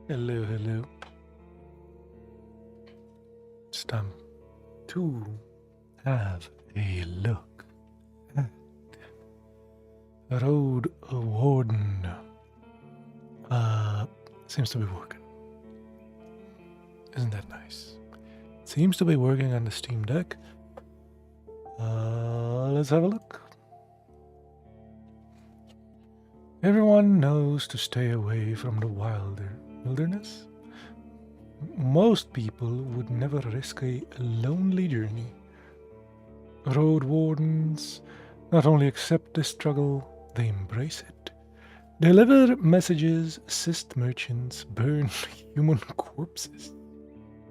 Hello, hello. It's time to have a look at Roadwarden. Seems to be working. Isn't that nice? Seems to be working on the Steam Deck. Let's have a look. Everyone knows to stay away from the wilderness. Most people would never risk a lonely journey. Road wardens not only accept the struggle, they embrace it. Deliver messages, assist merchants, burn human corpses,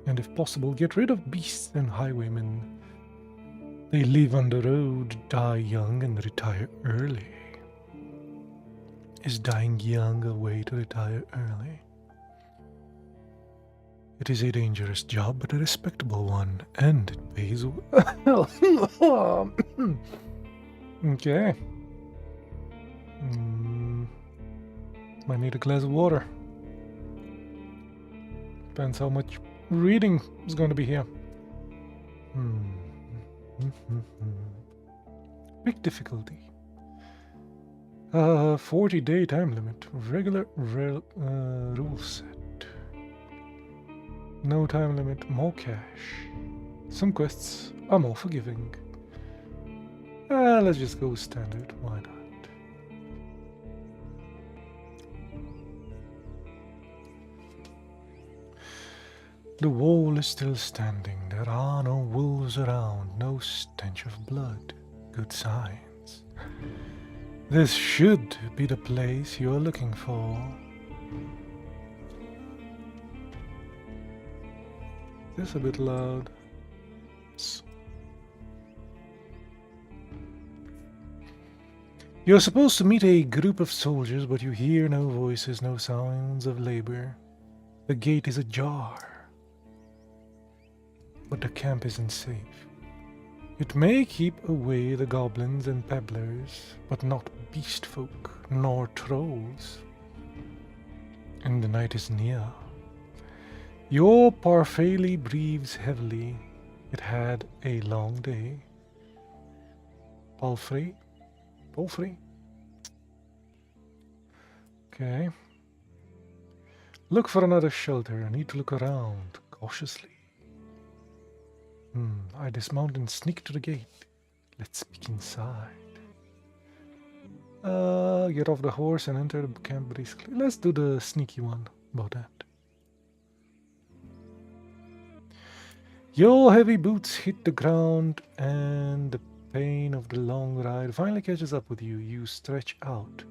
and if possible, get rid of beasts and highwaymen. They live on the road, die young, and retire early. Is dying young a way to retire early? It is a dangerous job, but a respectable one, and it pays well. Okay. Might need a glass of water. Depends how much reading is going to be here. Big difficulty. 40-day time limit. Regular rule set. No time limit, more cash. Some quests are more forgiving. Let's just go standard, why not? The wall is still standing. There are no wolves around, no stench of blood. Good signs. This should be the place you're looking for. Is this a bit loud? You're supposed to meet a group of soldiers, but you hear no voices, no sounds of labor. The gate is ajar. But the camp isn't safe. It may keep away the goblins and pebblers, but not beast folk, nor trolls. And the night is near. Your Parfait breathes heavily. It had a long day. Palfrey? Okay. Look for another shelter. I need to look around cautiously. I dismount and sneak to the gate. Let's peek inside. Get off the horse and enter the camp briskly. Let's do the sneaky one about that. Your heavy boots hit the ground and the pain of the long ride finally catches up with you. You stretch out,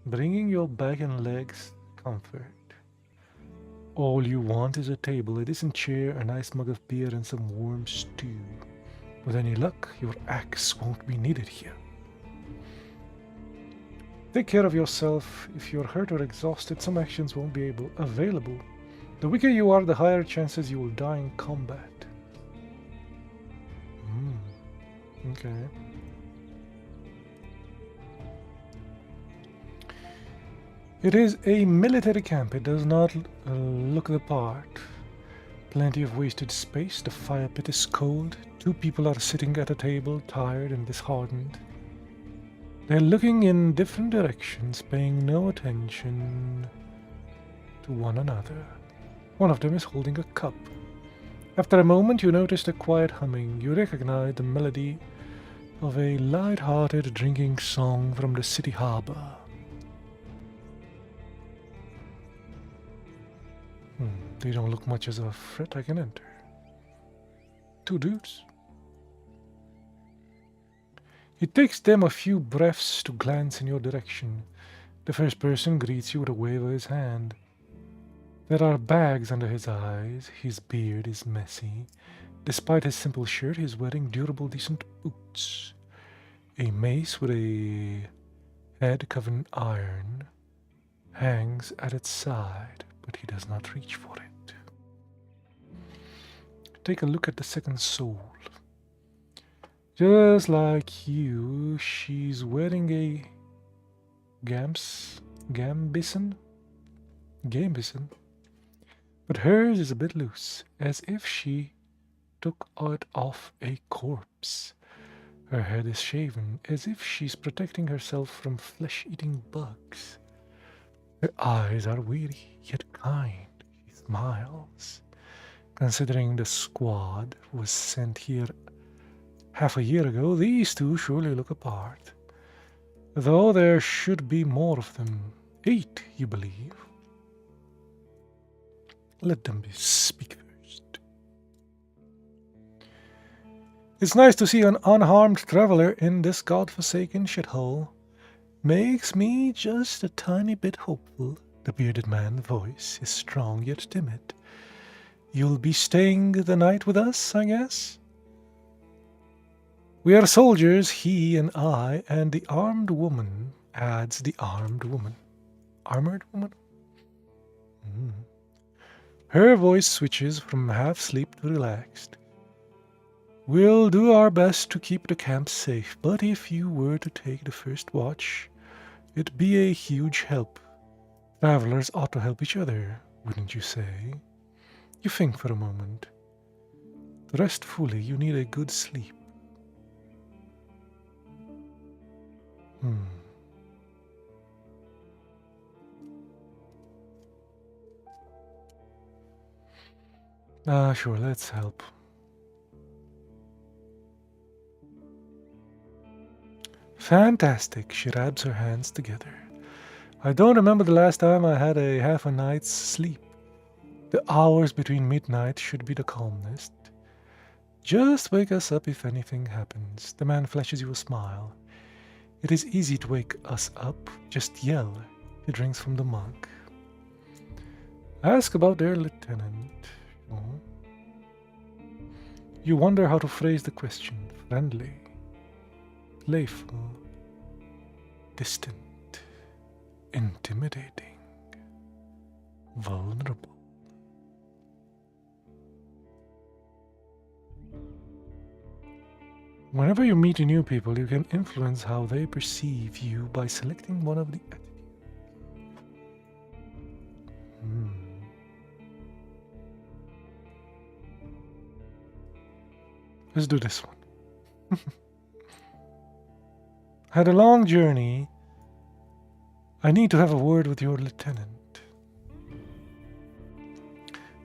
bringing your back and legs comfort. All you want is a table, a decent chair, a nice mug of beer, and some warm stew. With any luck, your axe won't be needed here. Take care of yourself. If you're hurt or exhausted, some actions won't be available. The weaker you are, the higher chances you will die in combat. Okay. It is a military camp. It does not look the part. Plenty of wasted space. The fire pit is cold. 2 people are sitting at a table, tired and disheartened. They're looking in different directions, paying no attention to one another. One of them is holding a cup. After a moment, you notice a quiet humming. You recognize the melody of a light-hearted drinking song from the city harbor. They don't look much as a threat. I can enter. 2 dudes. It takes them a few breaths to glance in your direction. The first person greets you with a wave of his hand. There are bags under his eyes. His beard is messy. Despite his simple shirt, he's wearing durable, decent boots. A mace with a head covered in iron hangs at its side, but he does not reach for it. Take a look at the second soul. Just like you, she's wearing a gambison, but hers is a bit loose, as if she took it off a corpse. Her head is shaven, as if she's protecting herself from flesh-eating bugs. Her eyes are weary, yet kind. She smiles. Considering the squad was sent here half a year ago, these 2 surely look apart. Though there should be more of them. 8, you believe? Let them speak first. It's nice to see an unharmed traveler in this godforsaken shithole. Makes me just a tiny bit hopeful. The bearded man's voice is strong yet timid. You'll be staying the night with us, I guess? We are soldiers, he and I, and the armed woman adds the armed woman. Armored woman? Her voice switches from half-sleep to relaxed. We'll do our best to keep the camp safe, but if you were to take the first watch, it'd be a huge help. Travelers ought to help each other, wouldn't you say? You think for a moment. To rest fully, you need a good sleep. Sure, let's help. Fantastic, she rubs her hands together. I don't remember the last time I had a half a night's sleep. The hours between midnight should be the calmest. Just wake us up if anything happens. The man flashes you a smile. It is easy to wake us up. Just yell. He drinks from the mug. Ask about their lieutenant. Oh. You wonder how to phrase the question. Friendly, playful, distant, intimidating, vulnerable. Whenever you meet new people, you can influence how they perceive you by selecting one of the attributes. Let's do this one. Had a long journey. I need to have a word with your lieutenant.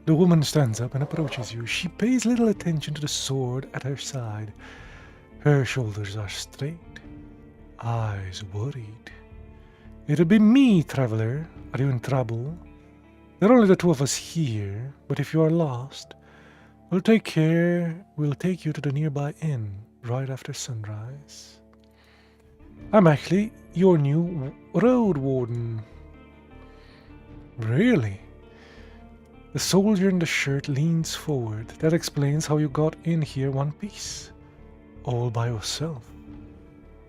The woman stands up and approaches you. She pays little attention to the sword at her side. Her shoulders are straight, eyes worried. It'll be me, traveler. Are you in trouble? There are only the two of us here, but if you are lost, we'll take you to the nearby inn right after sunrise. I'm actually your new Roadwarden. Really? The soldier in the shirt leans forward. That explains how you got in here one piece. All by yourself.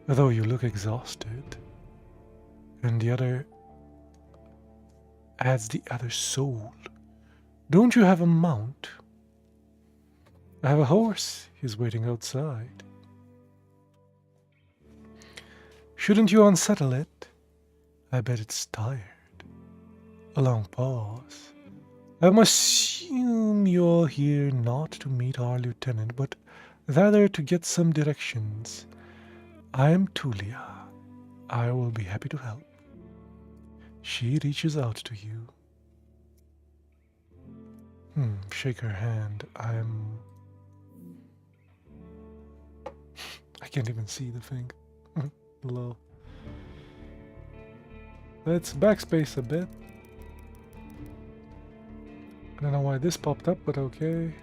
Though you look exhausted. And the other adds the other soul. Don't you have a mount? I have a horse. He's waiting outside. Shouldn't you unsettle it? I bet it's tired. A long pause. I assume you're here not to meet our lieutenant, but rather to get some directions. I am Tulia. I will be happy to help. She reaches out to you. Shake her hand. I can't even see the thing. Low. Let's backspace a bit. I don't know why this popped up, but okay.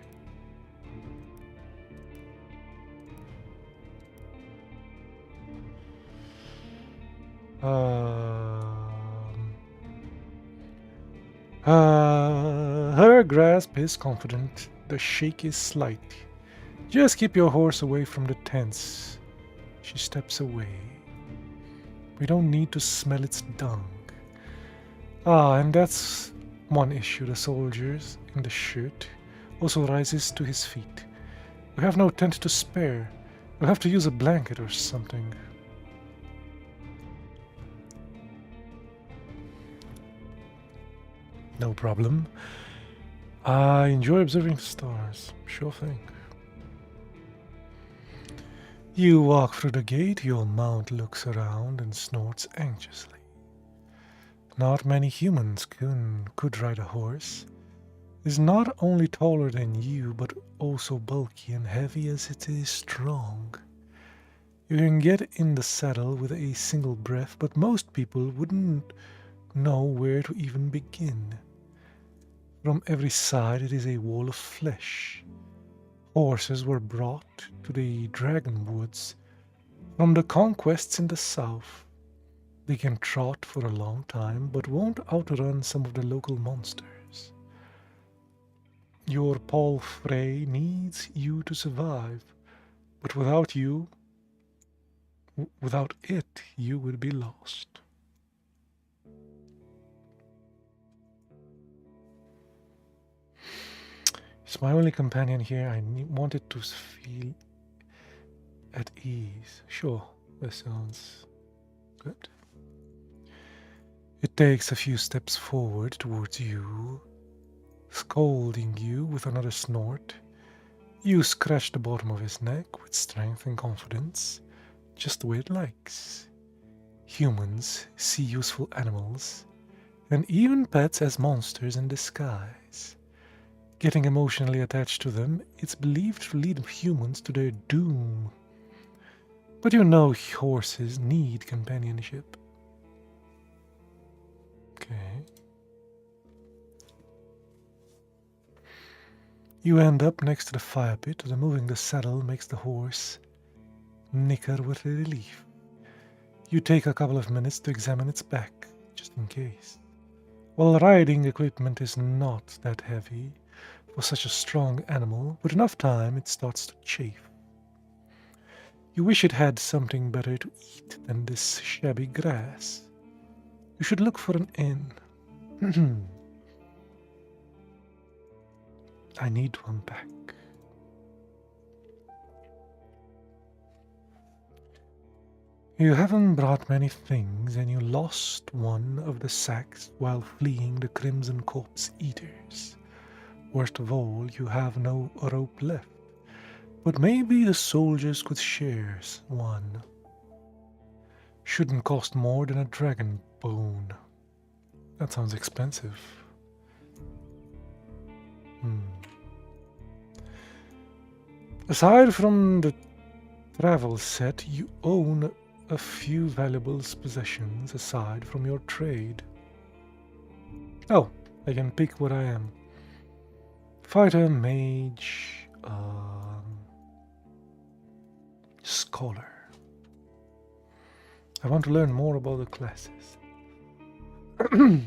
Her grasp is confident. The shake is slight. Just keep your horse away from the tents. She steps away. We don't need to smell its dung. And that's one issue. The soldiers in the shirt also rises to his feet. We have no tent to spare. We'll have to use a blanket or something. No problem. I enjoy observing the stars. Sure thing. You walk through the gate, your mount looks around and snorts anxiously. Not many humans could ride a horse. It's not only taller than you, but also bulky and heavy as it is strong. You can get in the saddle with a single breath, but most people wouldn't know where to even begin. From every side it is a wall of flesh. Horses were brought to the Dragon Woods from the conquests in the south. They can trot for a long time, but won't outrun some of the local monsters. Your palfrey needs you to survive, but without it, you would be lost. It's my only companion here. I wanted to feel at ease. Sure, that sounds good. It takes a few steps forward towards you, scolding you with another snort. You scratch the bottom of his neck with strength and confidence, just the way it likes. Humans see useful animals, and even pets as monsters in disguise. Getting emotionally attached to them, it's believed to lead humans to their doom. But you know horses need companionship. Okay. You end up next to the fire pit. Removing the saddle makes the horse nicker with relief. You take a couple of minutes to examine its back, just in case. While riding equipment is not that heavy for such a strong animal, with enough time it starts to chafe. You wish it had something better to eat than this shabby grass. You should look for an inn. I need one back. You haven't brought many things, and you lost one of the sacks while fleeing the Crimson Corpse Eaters. Worst of all, you have no rope left, but maybe the soldiers could share one. Shouldn't cost more than a dragon bone. That sounds expensive. Aside from the travel set, you own a few valuable possessions aside from your trade. Oh, I can pick what I am. Fighter, mage, scholar. I want to learn more about the classes. Spend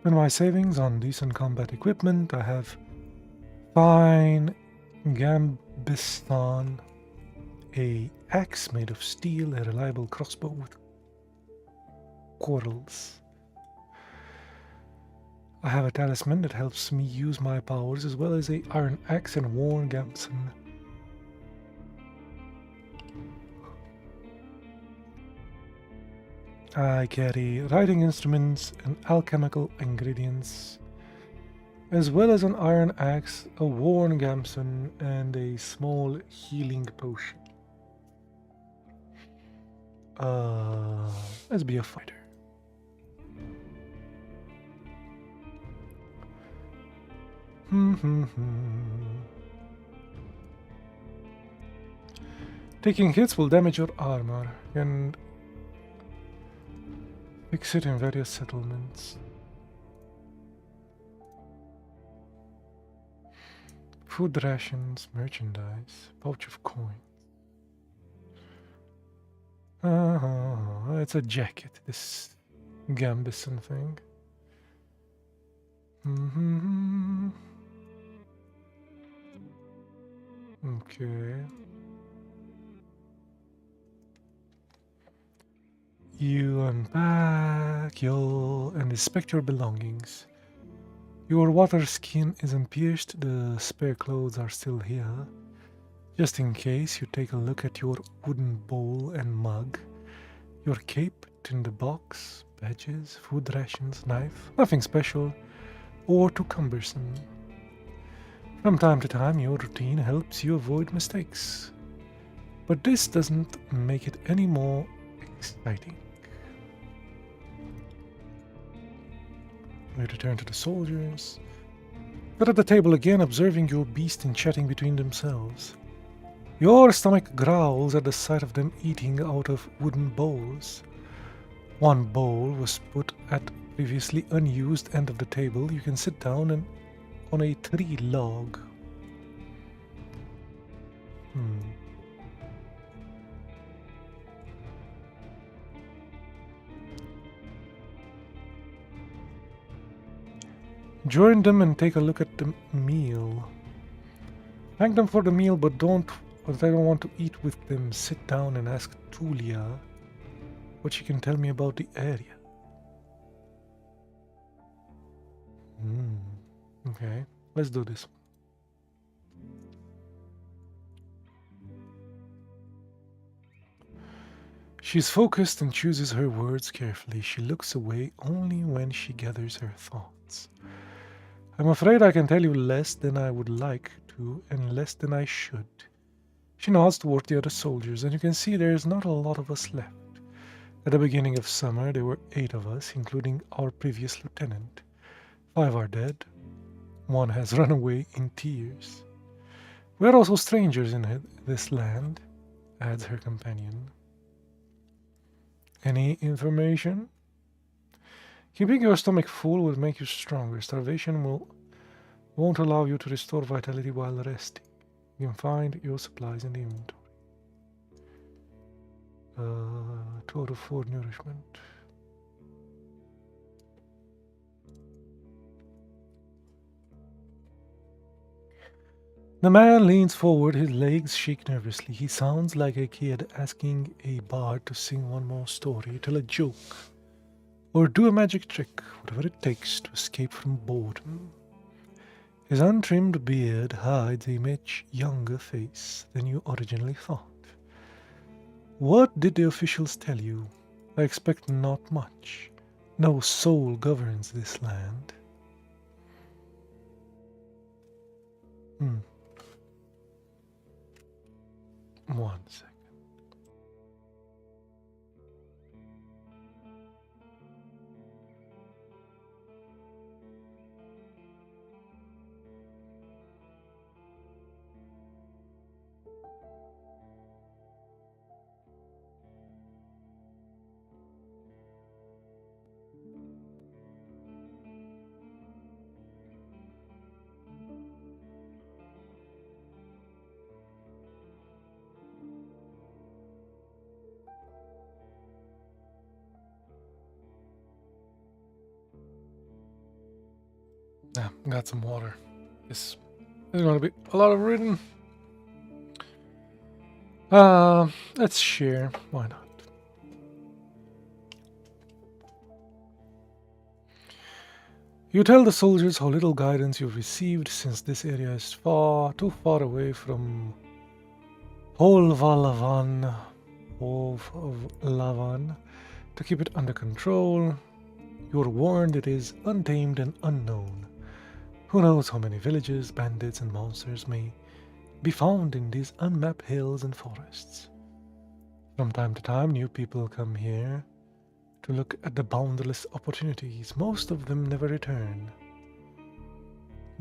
my savings on decent combat equipment. I have fine gambeston, a axe made of steel, a reliable crossbow with quarrels. I have a talisman that helps me use my powers, as well as a iron axe and worn gambeson. I carry writing instruments and alchemical ingredients, as well as an iron axe, a worn gambeson, and a small healing potion. Let's be a fighter. Taking hits will damage your armor and fix it in various settlements. Food rations, merchandise, pouch of coins. It's a jacket, this gambeson thing. Okay. You unpack and inspect your belongings. Your water skin isn't pierced, the spare clothes are still here. Just in case, you take a look at your wooden bowl and mug, your cape, tinder box, badges, food rations, knife, nothing special or too cumbersome. From time to time, your routine helps you avoid mistakes, but this doesn't make it any more exciting. We return to the soldiers. They're at the table again, observing your beast and chatting between themselves. Your stomach growls at the sight of them eating out of wooden bowls. One bowl was put at previously unused end of the table. You can sit down and on a tree log. Join them and take a look at the meal. Thank them for the meal, but they don't want to eat with them. Sit down and ask Tulia what she can tell me about the area. Okay, let's do this. She's focused and chooses her words carefully. She looks away only when she gathers her thoughts. I'm afraid I can tell you less than I would like to, and less than I should. She nods toward the other soldiers, and you can see there's not a lot of us left. At the beginning of summer, there were 8 of us, including our previous lieutenant. 5 are dead. 1 has run away in tears. We are also strangers in this land, adds her companion. Any information? Keeping your stomach full will make you stronger. Starvation won't allow you to restore vitality while resting. You can find your supplies in the inventory. 2 out of 4 nourishment. The man leans forward, his legs shake nervously. He sounds like a kid asking a bard to sing one more story, tell a joke, or do a magic trick, whatever it takes to escape from boredom. His untrimmed beard hides a much younger face than you originally thought. What did the officials tell you? I expect not much. No soul governs this land. One second. Got some water. This is going to be a lot of reading. Let's share. Why not? You tell the soldiers how little guidance you've received since this area is too far away from Polvalavan, Lavan, to keep it under control. You're warned it is untamed and unknown. Who knows how many villages, bandits, and monsters may be found in these unmapped hills and forests. From time to time, new people come here to look at the boundless opportunities. Most of them never return.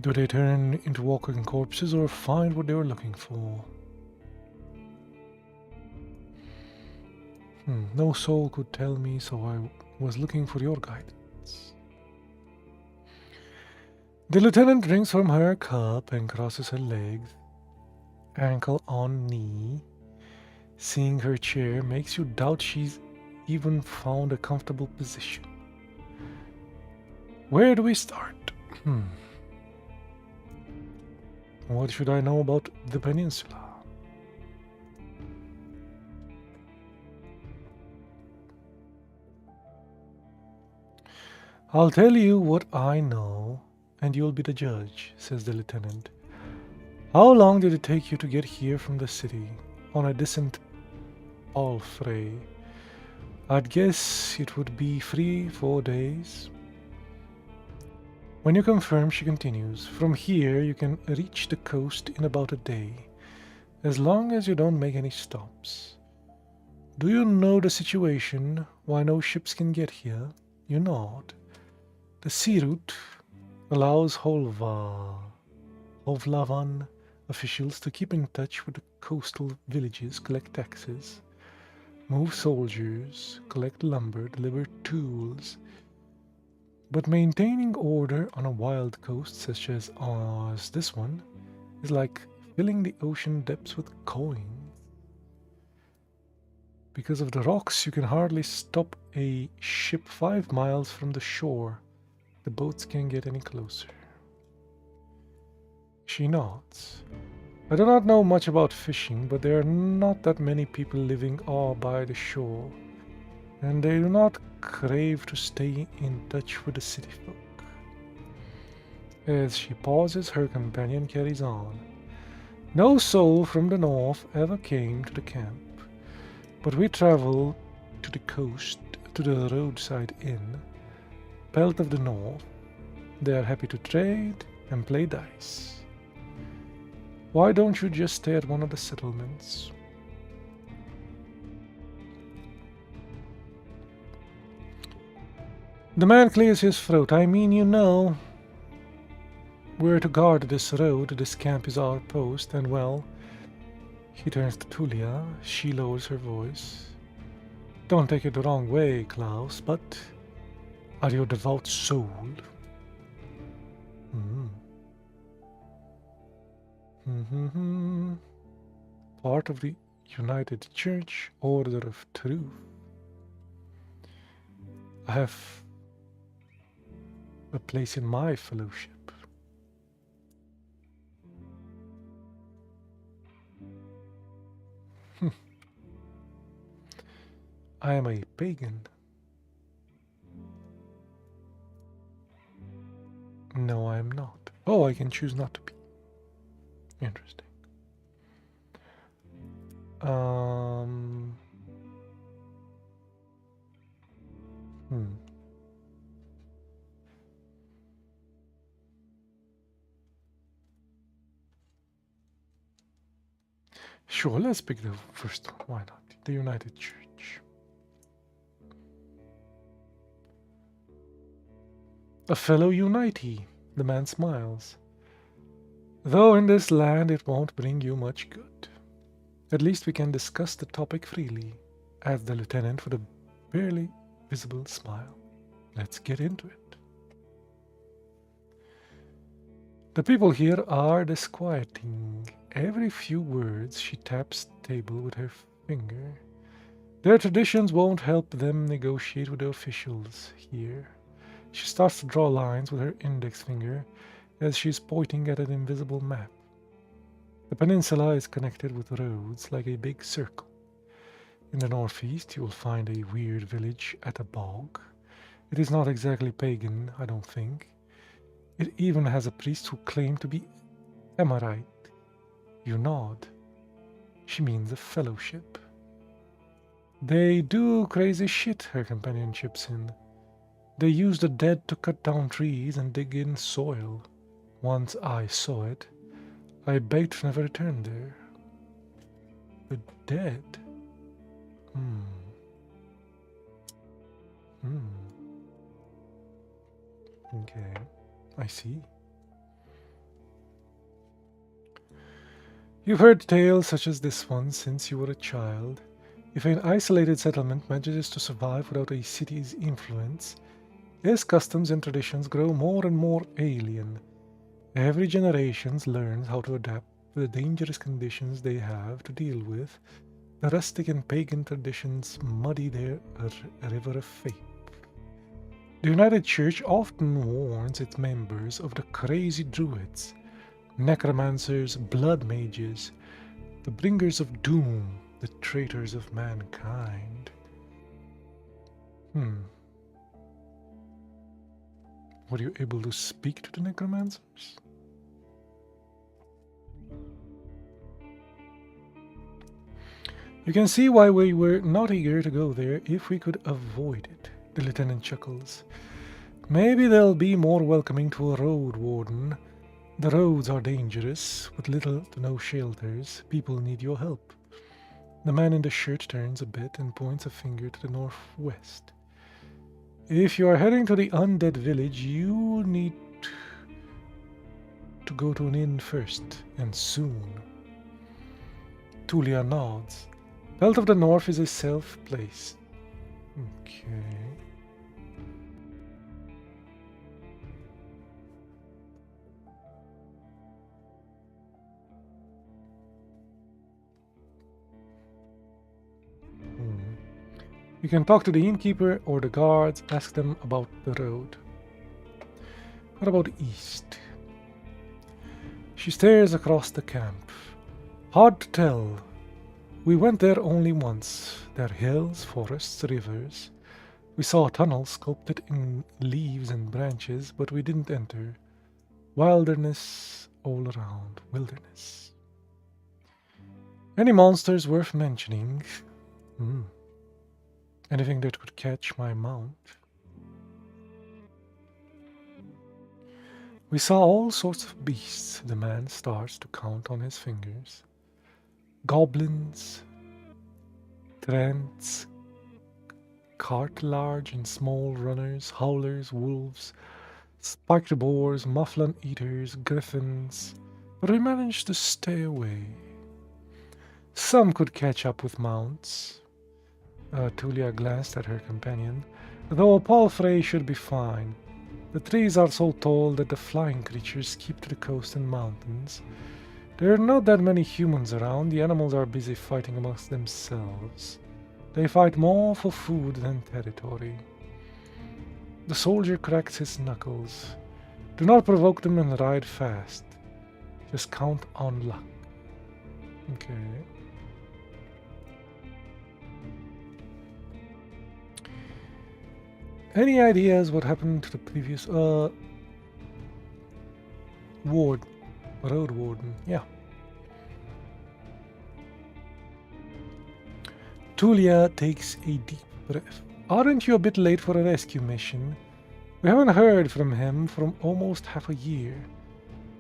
Do they turn into walking corpses or find what they were looking for? No soul could tell me, so I was looking for your guidance. The lieutenant drinks from her cup and crosses her legs, ankle on knee. Seeing her chair makes you doubt she's even found a comfortable position. Where do we start? What should I know about the peninsula? I'll tell you what I know, and you'll be the judge, says the lieutenant. How long did it take you to get here from the city on a decent palfrey? I'd guess it would be 3-4 days. When you confirm, she continues, from here you can reach the coast in about a day, as long as you don't make any stops. Do you know the situation, why no ships can get here? You nod. The sea route allows Hovlavan officials to keep in touch with the coastal villages, collect taxes, move soldiers, collect lumber, deliver tools. But maintaining order on a wild coast such as this one is like filling the ocean depths with coins. Because of the rocks, you can hardly stop a ship 5 miles from the shore. The boats can't get any closer. She nods. I do not know much about fishing, but there are not that many people living all by the shore, and they do not crave to stay in touch with the city folk. As she pauses, her companion carries on. No soul from the north ever came to the camp, but we travel to the coast, to the roadside inn, Belt of the North. They are happy to trade and play dice. Why don't you just stay at one of the settlements? The man clears his throat. I mean, you know, we're to guard this road. This camp is our post, and well, he turns to Tulia. She lowers her voice. Don't take it the wrong way, Klaus, but are you a devout soul? Part of the United Church Order of Truth. I have a place in my fellowship. I am a pagan. No, I am not. Oh, I can choose not to be. Interesting. Sure, let's pick the first one. Why not? The United Church. A fellow Unitee, the man smiles. Though in this land it won't bring you much good. At least we can discuss the topic freely, adds the lieutenant with a barely visible smile. Let's get into it. The people here are disquieting. Every few words she taps the table with her finger. Their traditions won't help them negotiate with the officials here. She starts to draw lines with her index finger as she is pointing at an invisible map. The peninsula is connected with roads like a big circle. In the northeast, you will find a weird village at a bog. It is not exactly pagan, I don't think. It even has a priest who claimed to be Emerite. You nod. She means a fellowship. They do crazy shit, her companion chips in. They use the dead to cut down trees and dig in soil. Once I saw it, I begged to never return there. The dead? Hmm. Okay, I see. You've heard tales such as this one since you were a child. If an isolated settlement manages to survive without a city's influence, its customs and traditions grow more and more alien. Every generation learns how to adapt to the dangerous conditions they have to deal with. The rustic and pagan traditions muddy their river of fate. The United Church often warns its members of the crazy druids, necromancers, blood mages, the bringers of doom, the traitors of mankind. Were you able to speak to the necromancers? You can see why we were not eager to go there if we could avoid it, the lieutenant chuckles. Maybe they'll be more welcoming to a Roadwarden. The roads are dangerous, with little to no shelters. People need your help. The man in the shirt turns a bit and points a finger to the northwest. If you are heading to the undead village, you need to go to an inn first, and soon. Tulia nods. Belt of the North is a safe place. Okay. You can talk to the innkeeper or the guards, ask them about the road. What about east? She stares across the camp. Hard to tell. We went there only once. There are hills, forests, rivers. We saw tunnels sculpted in leaves and branches, but we didn't enter. Wilderness all around. Wilderness. Any monsters worth mentioning? Anything that could catch my mount? We saw all sorts of beasts. The man starts to count on his fingers. Goblins, trants, cartilage and small runners, howlers, wolves, spiked boars, mufflin eaters, griffins, but we managed to stay away. Some could catch up with mounts. Tulia glanced at her companion. Though a palfrey should be fine. The trees are so tall that the flying creatures keep to the coast and mountains. There are not that many humans around. The animals are busy fighting amongst themselves. They fight more for food than territory. The soldier cracks his knuckles. Do not provoke them and ride fast. Just count on luck. Okay. Any ideas what happened to the previous Roadwarden? Yeah. Tulia takes a deep breath. Aren't you a bit late for a rescue mission? We haven't heard from him for almost half a year.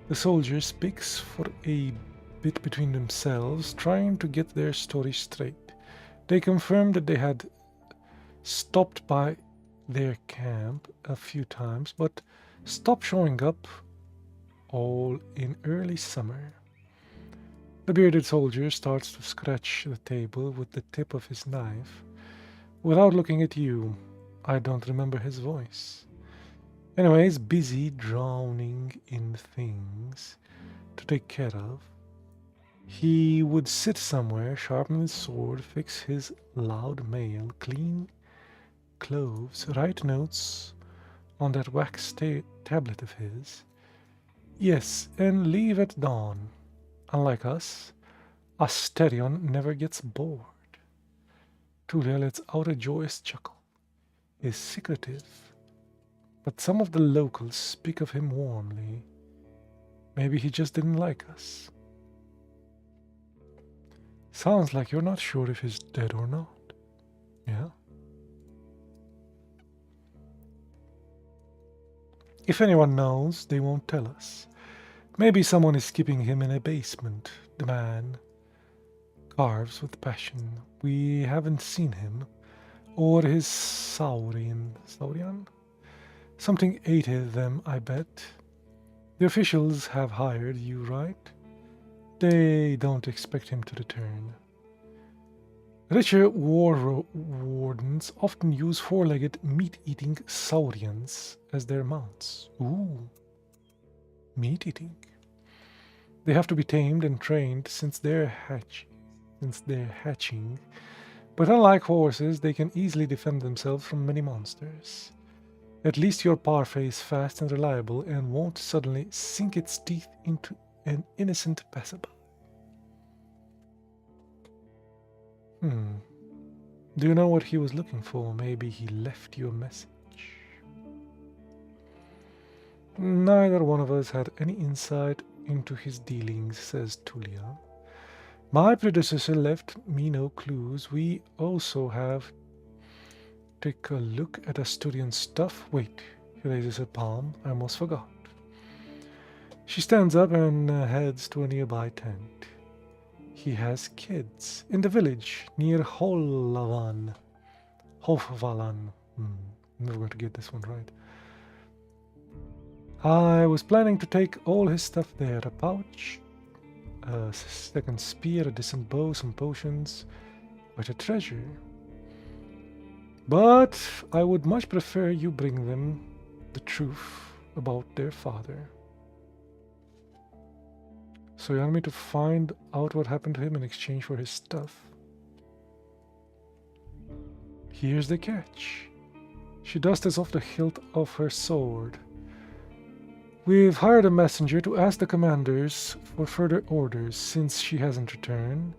The soldier speaks for a bit between themselves, trying to get their story straight. They confirmed that they had stopped by their camp a few times, but stopped showing up all in early summer. The bearded soldier starts to scratch the table with the tip of his knife. Without looking at you, I don't remember his voice. Anyways, busy drowning in things to take care of. He would sit somewhere, sharpen his sword, fix his loud mail, clean clothes, write notes on that wax tablet of his. Yes, and leave at dawn. Unlike us, Asterion never gets bored. Tulia lets out a joyous chuckle. He's secretive, but some of the locals speak of him warmly. Maybe he just didn't like us. Sounds like you're not sure if he's dead or not. Yeah? If anyone knows, they won't tell us. Maybe someone is keeping him in a basement. The man carves with passion. We haven't seen him. Or his Saurian. Saurian? Something ate them, I bet. The officials have hired you, right? They don't expect him to return. Richer wardens often use four-legged, meat-eating saurians as their mounts. Ooh, meat-eating. They have to be tamed and trained since they're hatching. But unlike horses, they can easily defend themselves from many monsters. At least your parfait is fast and reliable and won't suddenly sink its teeth into an innocent passerby. Do you know what he was looking for? Maybe he left you a message. Neither one of us had any insight into his dealings, says Tulia. My predecessor left me no clues. We also have... Take a look at Asturian stuff. Wait, he raises her palm. I almost forgot. She stands up and heads to a nearby tent. He has kids in the village near Hofvalan. I'm never going to get this one right. I was planning to take all his stuff there. A pouch, a second spear, a decent bow, some potions, but a treasure. But I would much prefer you bring them the truth about their father. So you want me to find out what happened to him in exchange for his stuff? Here's the catch. She dusts off the hilt of her sword. We've hired a messenger to ask the commanders for further orders since she hasn't returned.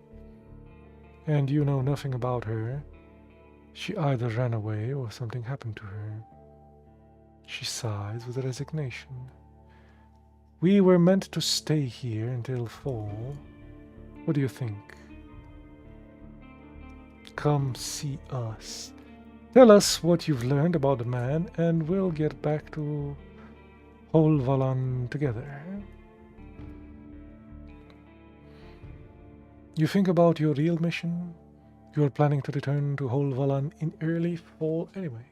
And you know nothing about her. She either ran away or something happened to her. She sighs with resignation. We were meant to stay here until fall. What do you think? Come see us. Tell us what you've learned about the man, and we'll get back to Holvalan together. You think about your real mission? You are planning to return to Holvalan in early fall anyway.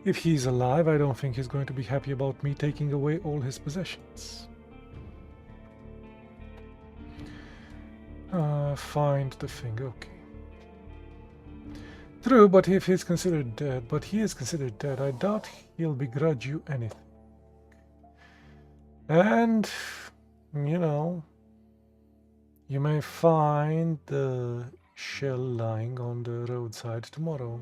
If he's alive, I don't think he's going to be happy about me taking away all his possessions. Find the thing, okay. True, but if he's considered dead, I doubt he'll begrudge you anything. And, you know, you may find the shell lying on the roadside tomorrow.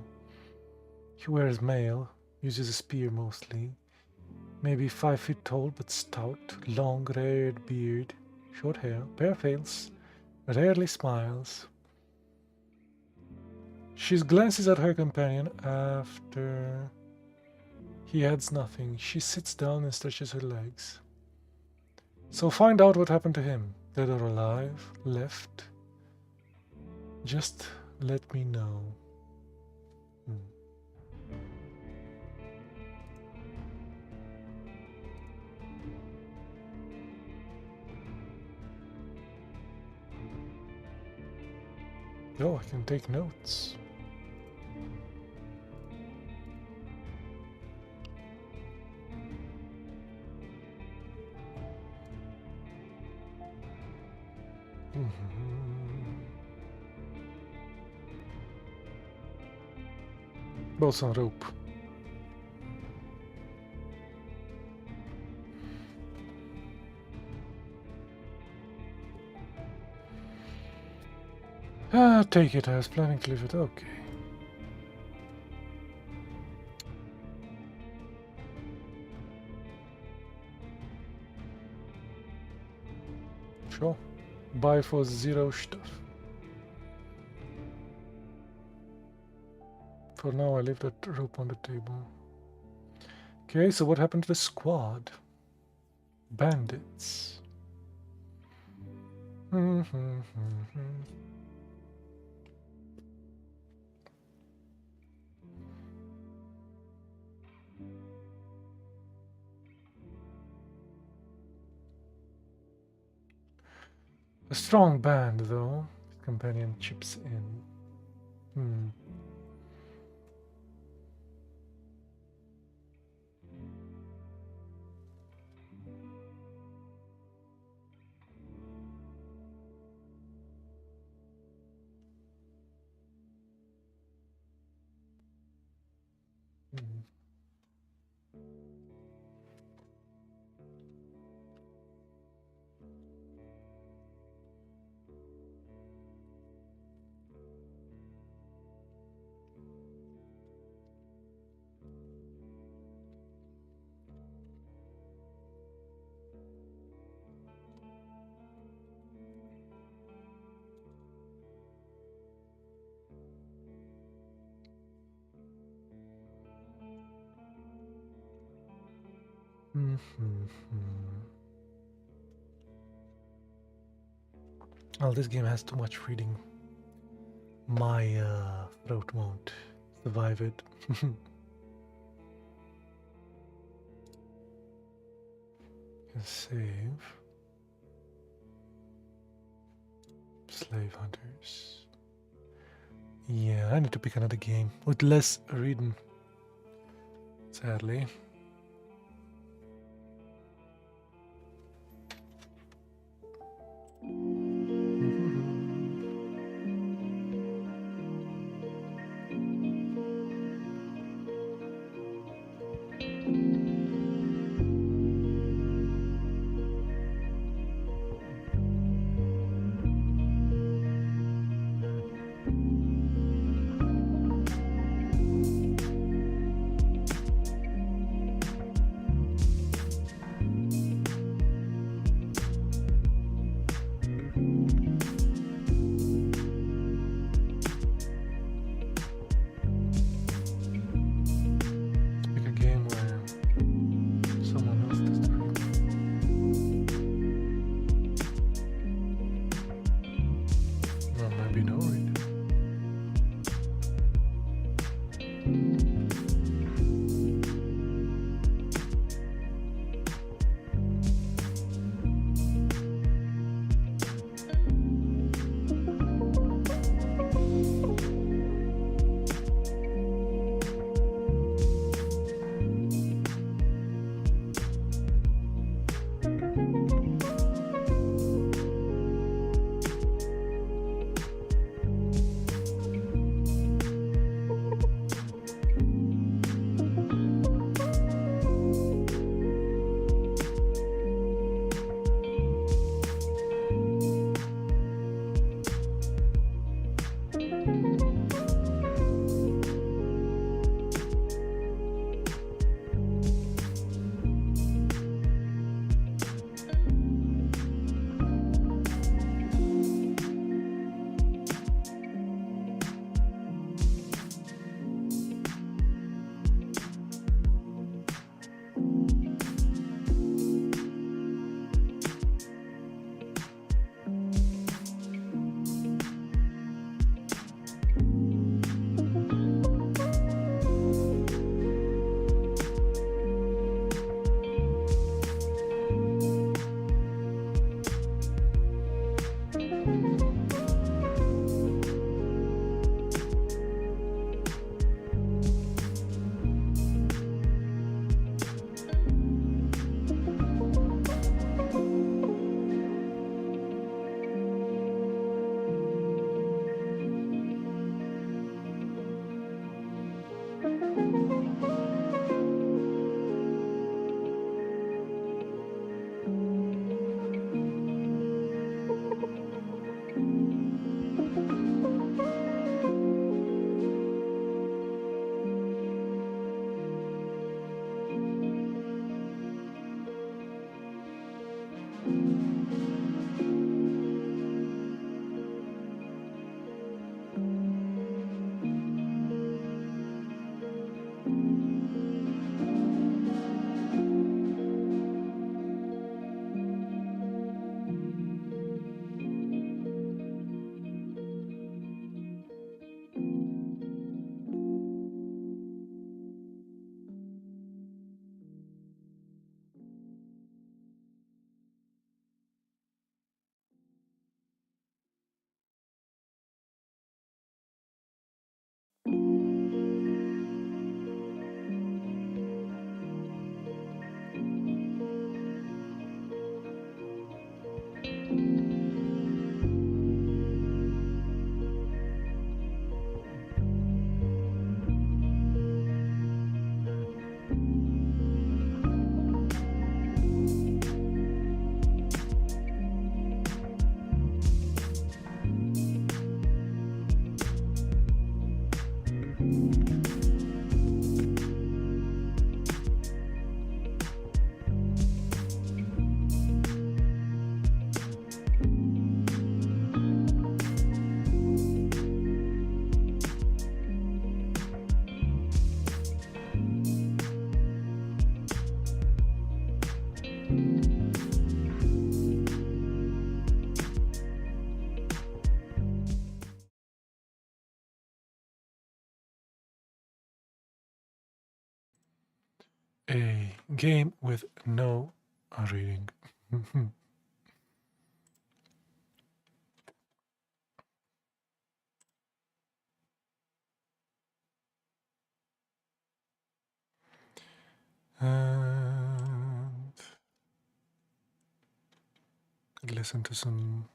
He wears mail, uses a spear mostly. Maybe 5 feet tall but stout, long red beard, short hair, bare face, rarely smiles. She glances at her companion after he adds nothing. She sits down and stretches her legs. So find out what happened to him, dead or alive, left. Just let me know. Oh, I can take notes. Bolts on rope. Take it. I was planning to leave it. Okay. Sure. Buy for 0 stuff. For now, I leave that rope on the table. Okay, so what happened to the squad? Bandits. A strong band, though. Companion chips in. Oh, this game has too much reading. My throat won't survive it. Save. Slave hunters. Yeah, I need to pick another game with less reading. Sadly. A game with no reading. And listen to some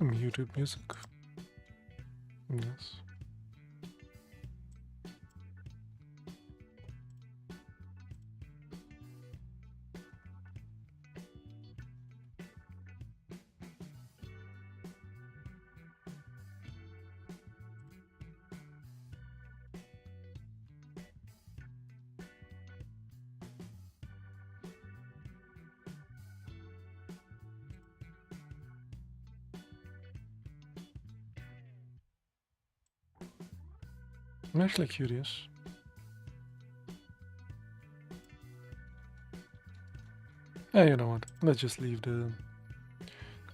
YouTube music. Yes. I'm actually curious. Hey, you know what? Let's just leave the. I'm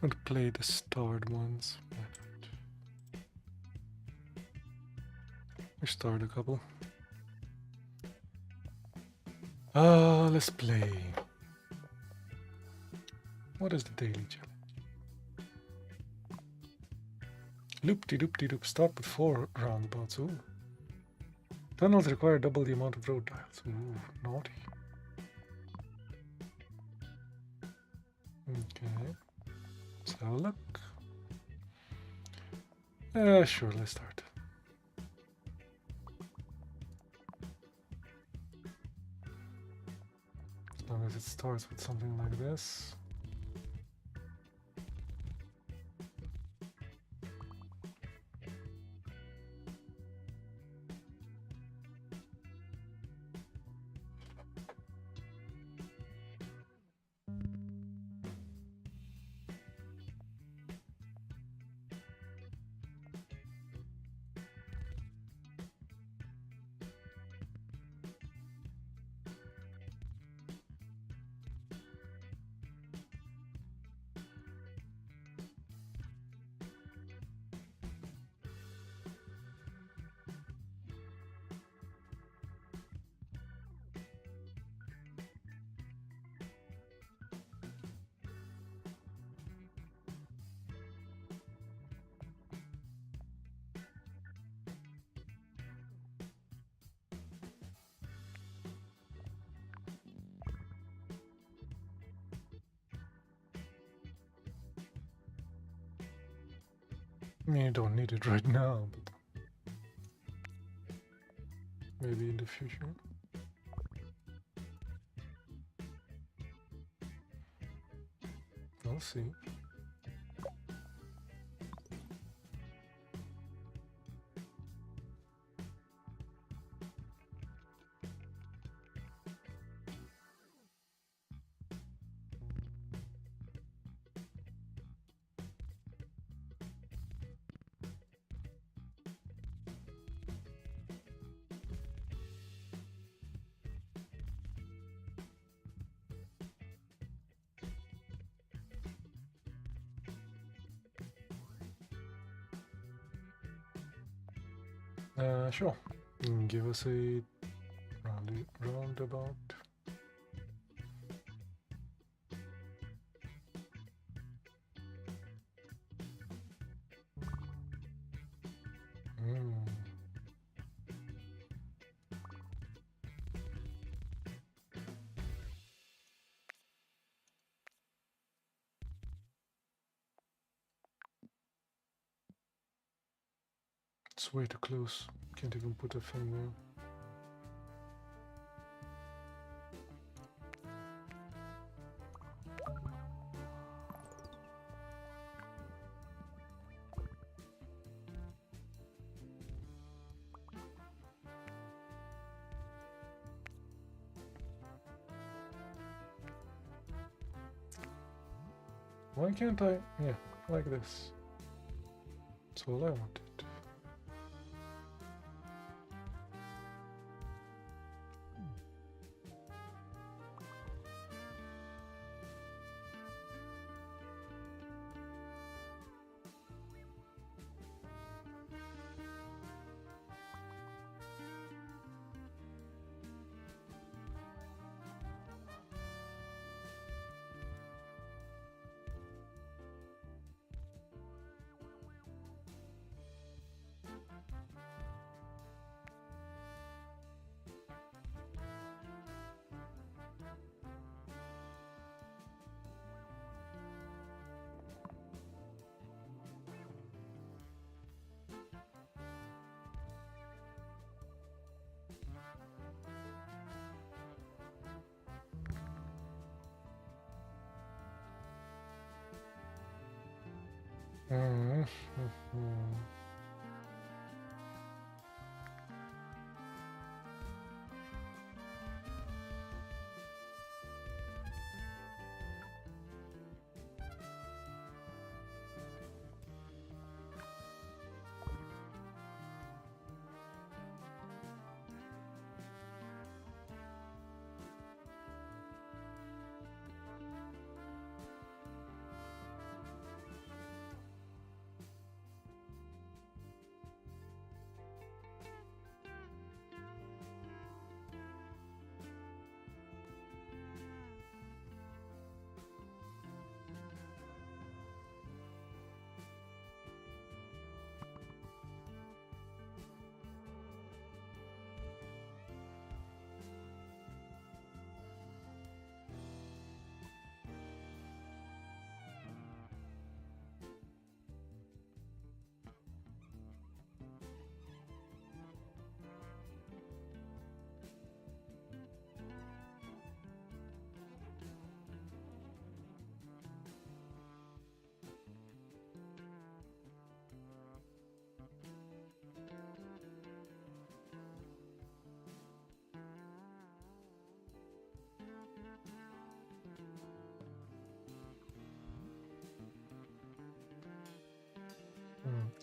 going to play the starred ones. We starred a couple. Let's play. What is the daily challenge? Loop-de-loop-de-loop. Start with 4 roundabouts. Ooh. Tunnels require double the amount of road tiles. Ooh, naughty. Okay. Let's have a look. Sure, let's start. As long as it starts with something like this. I mean, you don't need it right now, but maybe in the future. I'll see. Sure. Give us a roundabout. It's way too close. Can't even put a thing there. Why can't I? Yeah, like this. That's all I wanted.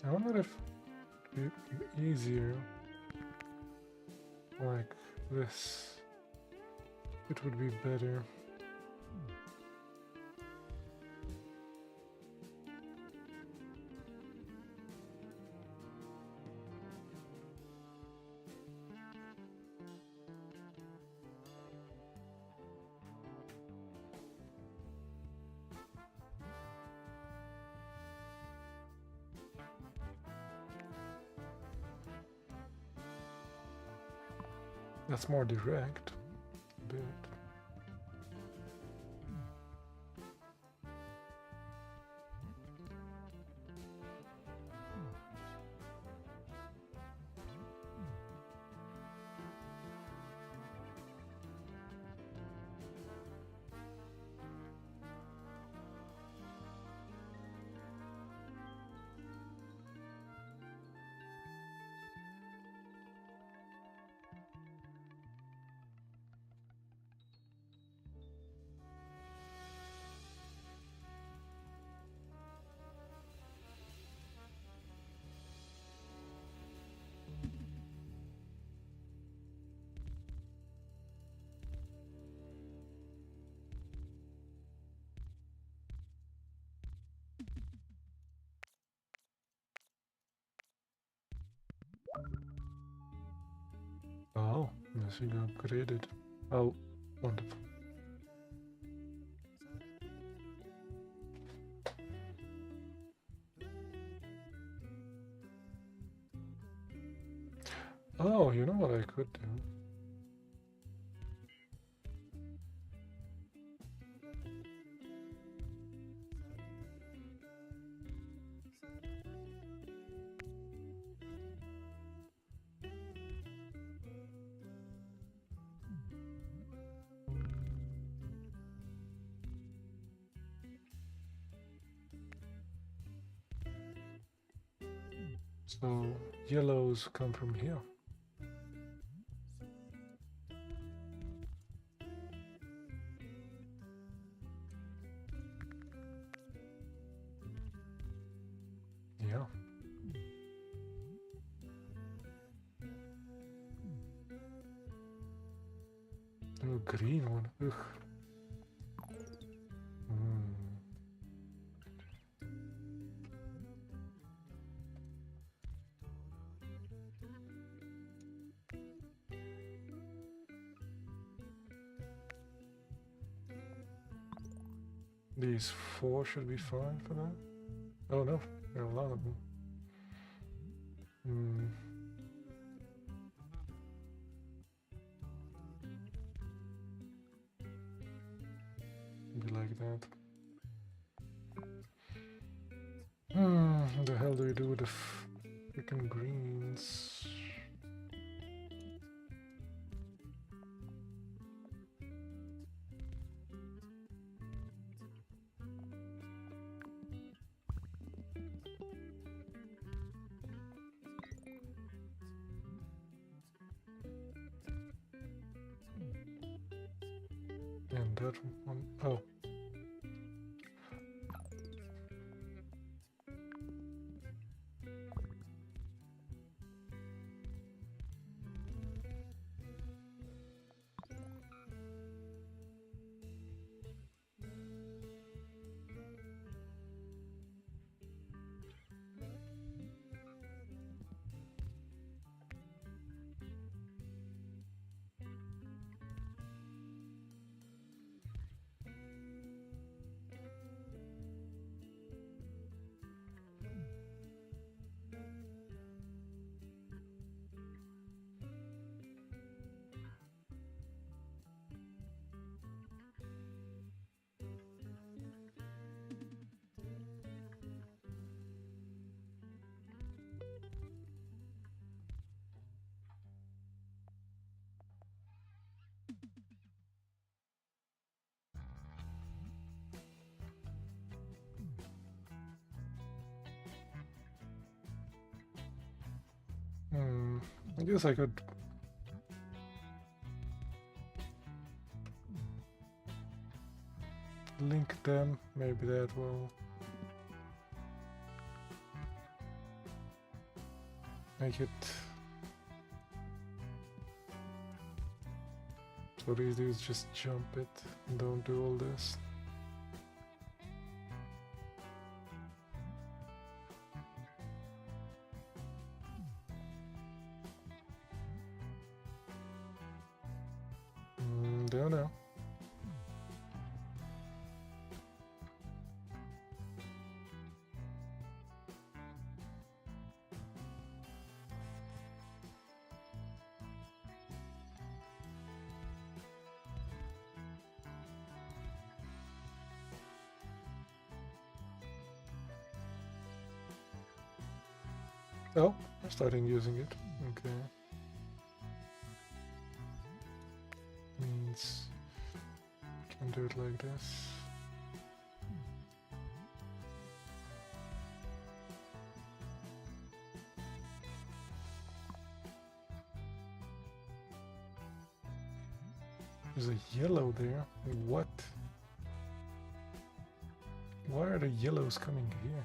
I wonder if it would be easier like this. It would be better. That's more direct, but oh, this we got upgraded. Oh, wonderful. Oh, you know what I could do? So yellows come from here. Yeah. Oh, green one. Ugh. These 4 should be fine for that. Oh no, there are a lot of them. Maybe like that. What the hell do we do with the freaking greens? And that one, oh. I guess I could link them, maybe that will make it so these dudes just jump it and don't do all this. Don't know. Oh, I'm starting using it. Okay. Means can do it like this. There's a yellow there. What? Why are the yellows coming here?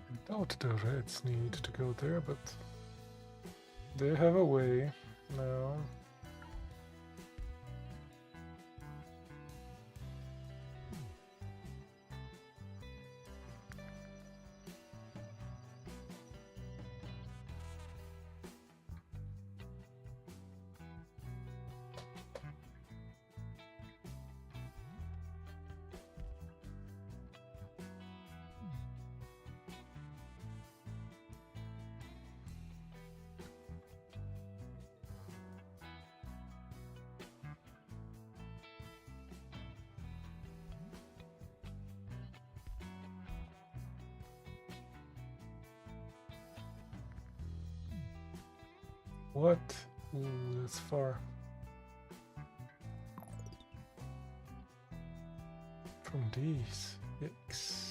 I doubt the reds need to go there, but they have a way now. What? Ooh, that's far. From these. Yikes.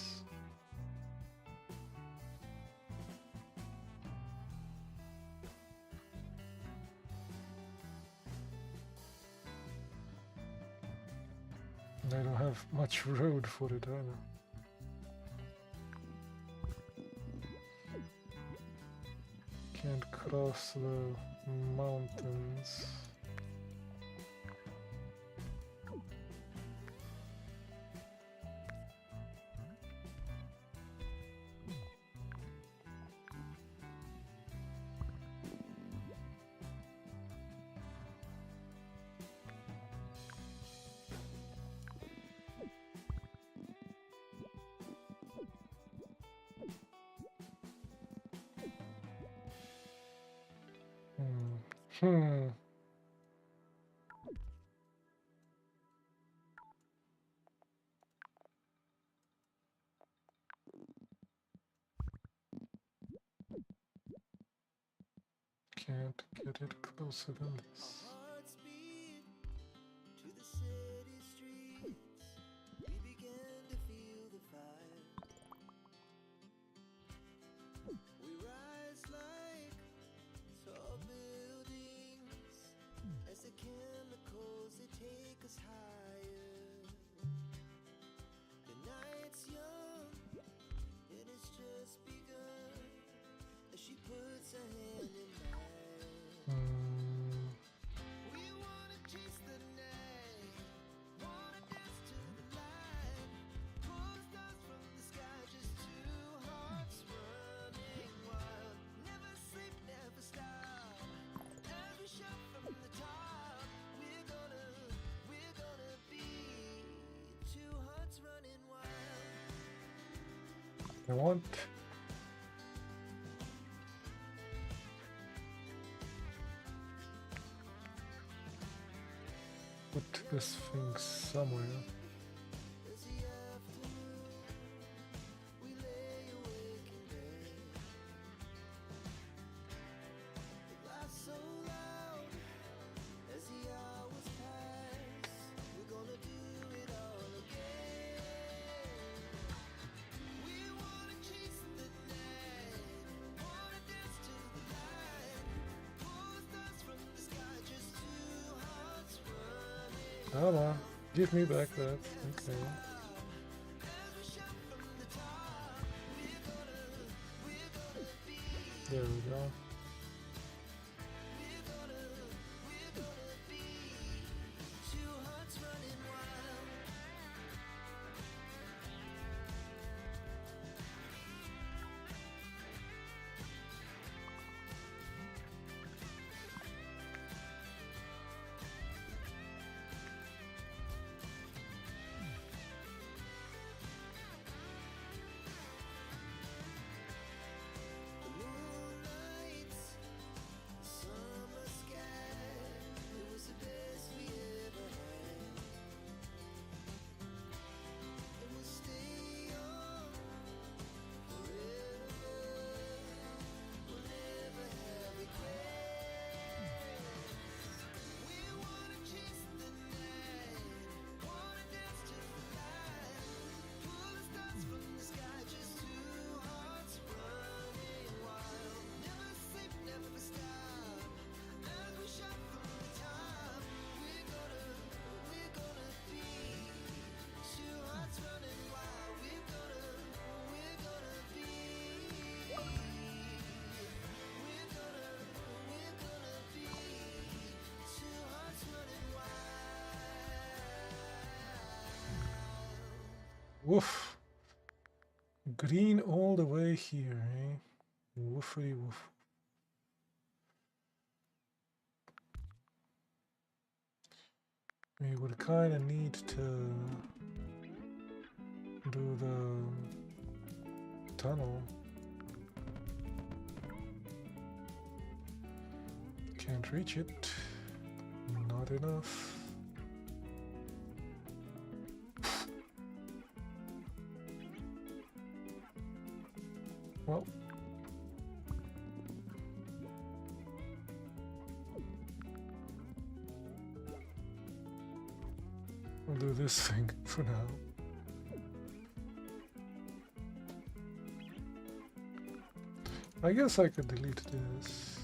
I don't have much road for it either. Can't cross the mountains. Hmm. Can't get it closer than this. To the city streets, we began to feel the fire. We rise like tall buildings as the chemicals they take us higher. The night's young and it's just begun as she puts her hand in mine. We wanna chase the night, wanna dance to the light, pull stars from the sky, just two hearts running wild. Never sleep, never stop, as we shout from the top. We're gonna be two hearts running wild. I want put this thing somewhere. As the afternoon, we lay awake in bed. It laughs so loud as the hours pass. We're gonna do it all again. We wanna chase the night, wanna dance to the light, pull stars from the sky, just two hearts running. Come on, give me back that. Okay. There we go. The moonlight, summer sky, it was the best we ever had. And we'll stay on forever. We'll never have regrets. We wanna chase the night, wanna dance to the light, pull the stars from the sky, just two hearts running wild. Never sleep, never stop, as we shout from the top. We're gonna be two hearts running wild. We're gonna be. We're gonna be two hearts running wild. Woof. Green all the way here, eh? Woofity woof. We would kind of need to do the tunnel. Can't reach it. Not enough. Well, we'll do this thing for now. I guess I could delete this.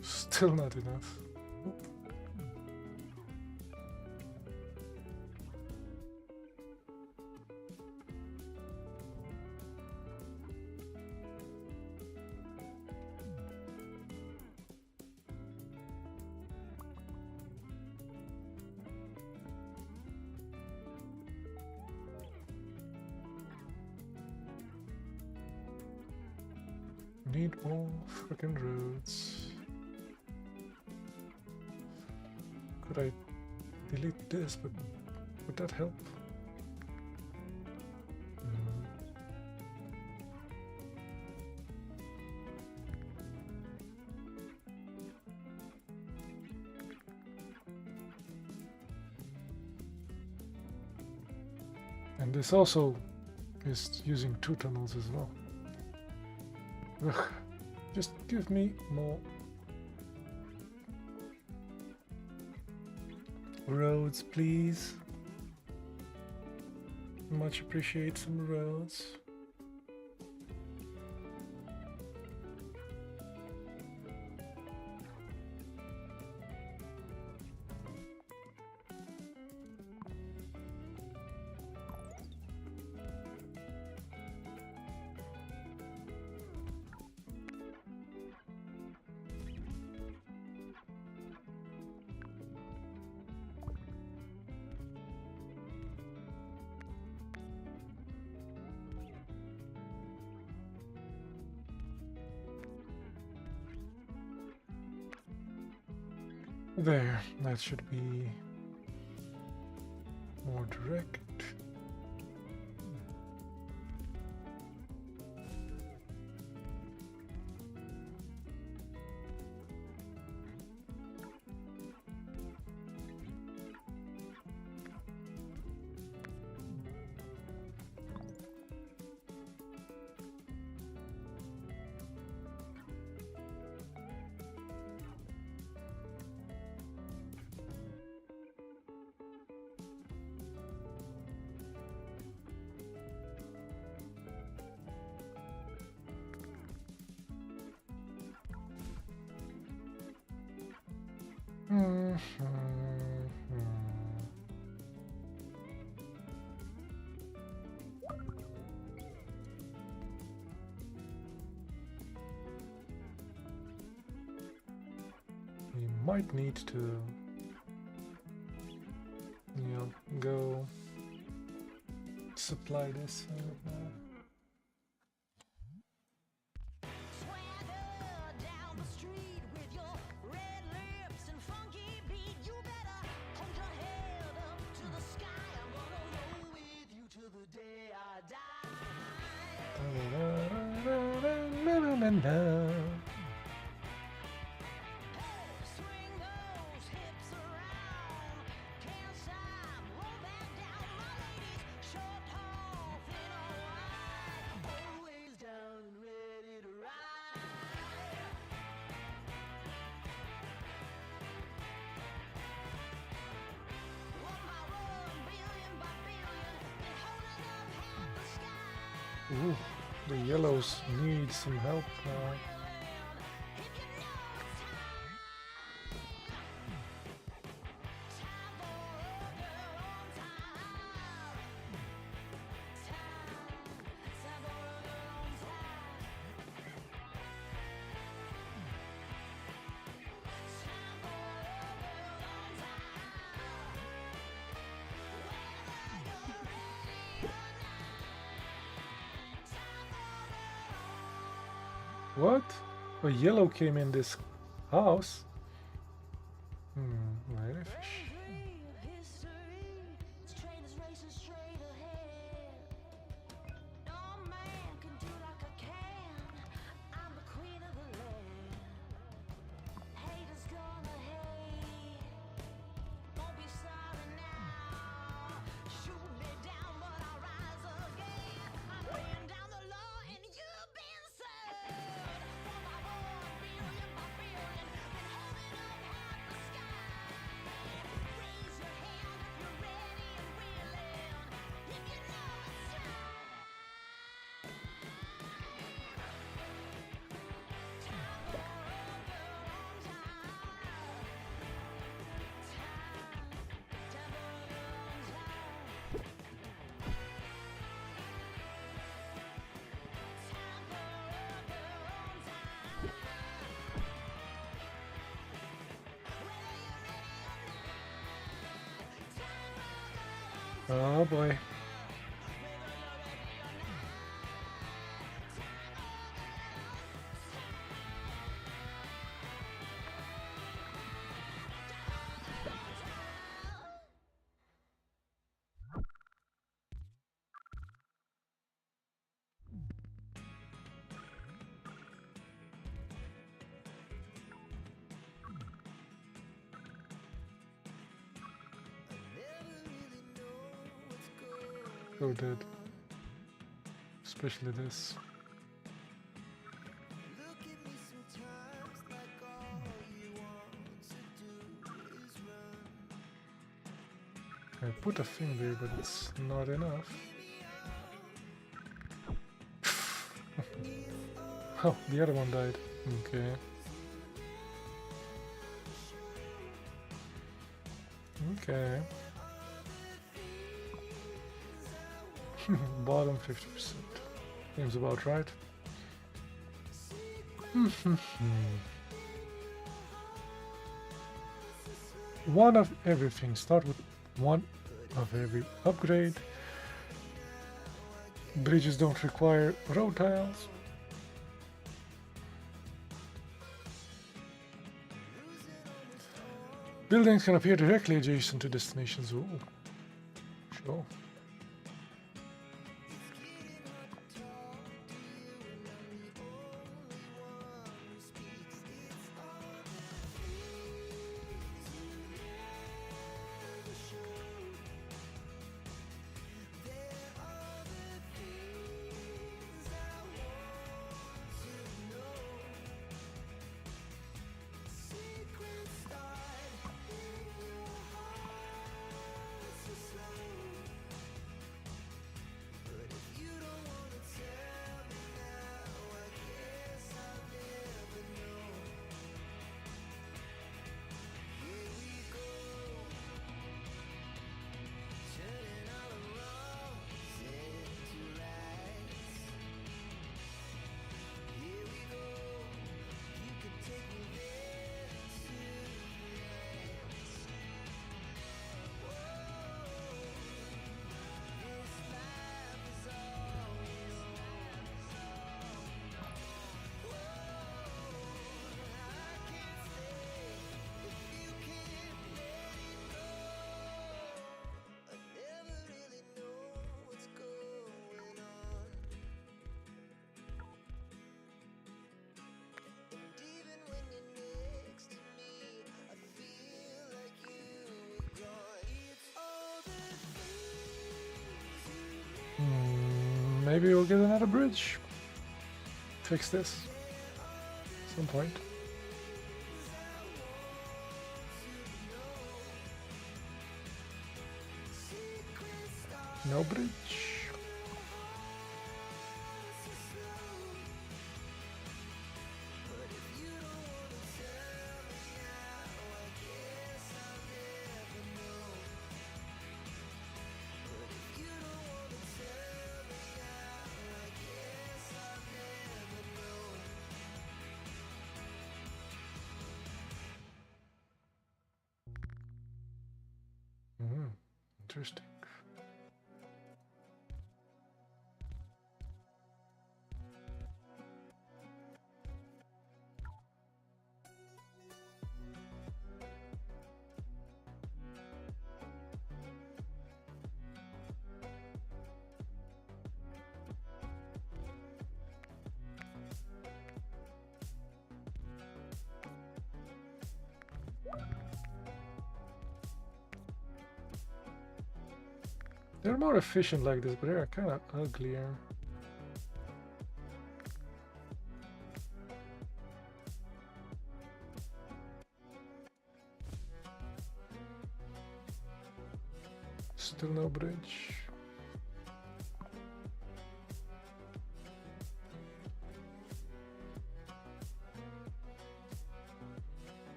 Still not enough. Oop. need more freaking roads. Could I delete this, but would that help? And this also is using 2 tunnels as well. Ugh. Just give me more roads, please. Much appreciate some roads. There, that should be more direct. We might need to, go supply this. Ooh, the yellows need some help now. What? A yellow came in this house? Very fish. Oh boy. So dead. Especially this. Look at me sometimes like all you want to do is run. I put a thing there, but it's not enough. Oh, the other one died. Okay. Okay. Bottom 50%. Seems about right. One of everything. Start with one of every upgrade. Bridges don't require road tiles. Buildings can appear directly adjacent to destinations. Ooh. Sure. Maybe we'll get another bridge. Fix this. At some point. No bridge. Interesting. They're more efficient like this, but they're kind of uglier. Still no bridge.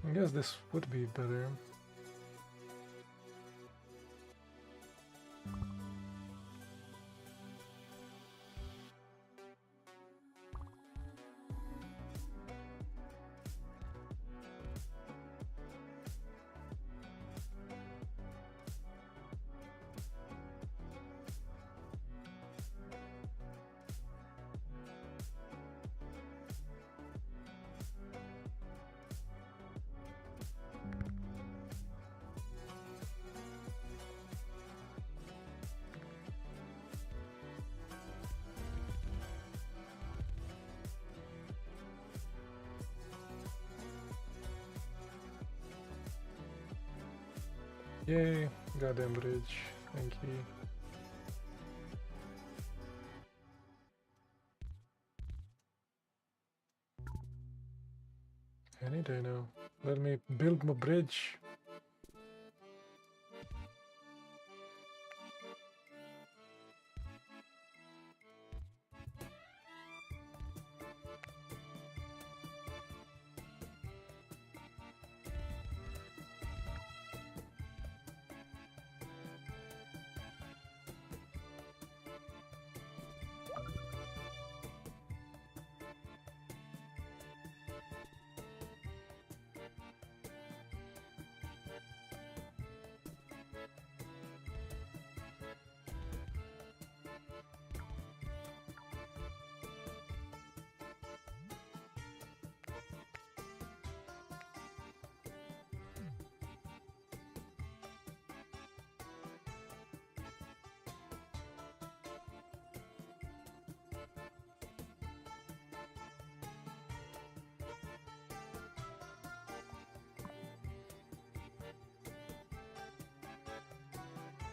I guess this would be better. Yay, goddamn bridge. Thank you. Any day now. Let me build my bridge.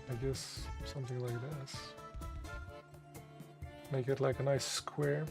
I guess something like this. Make it like a nice square.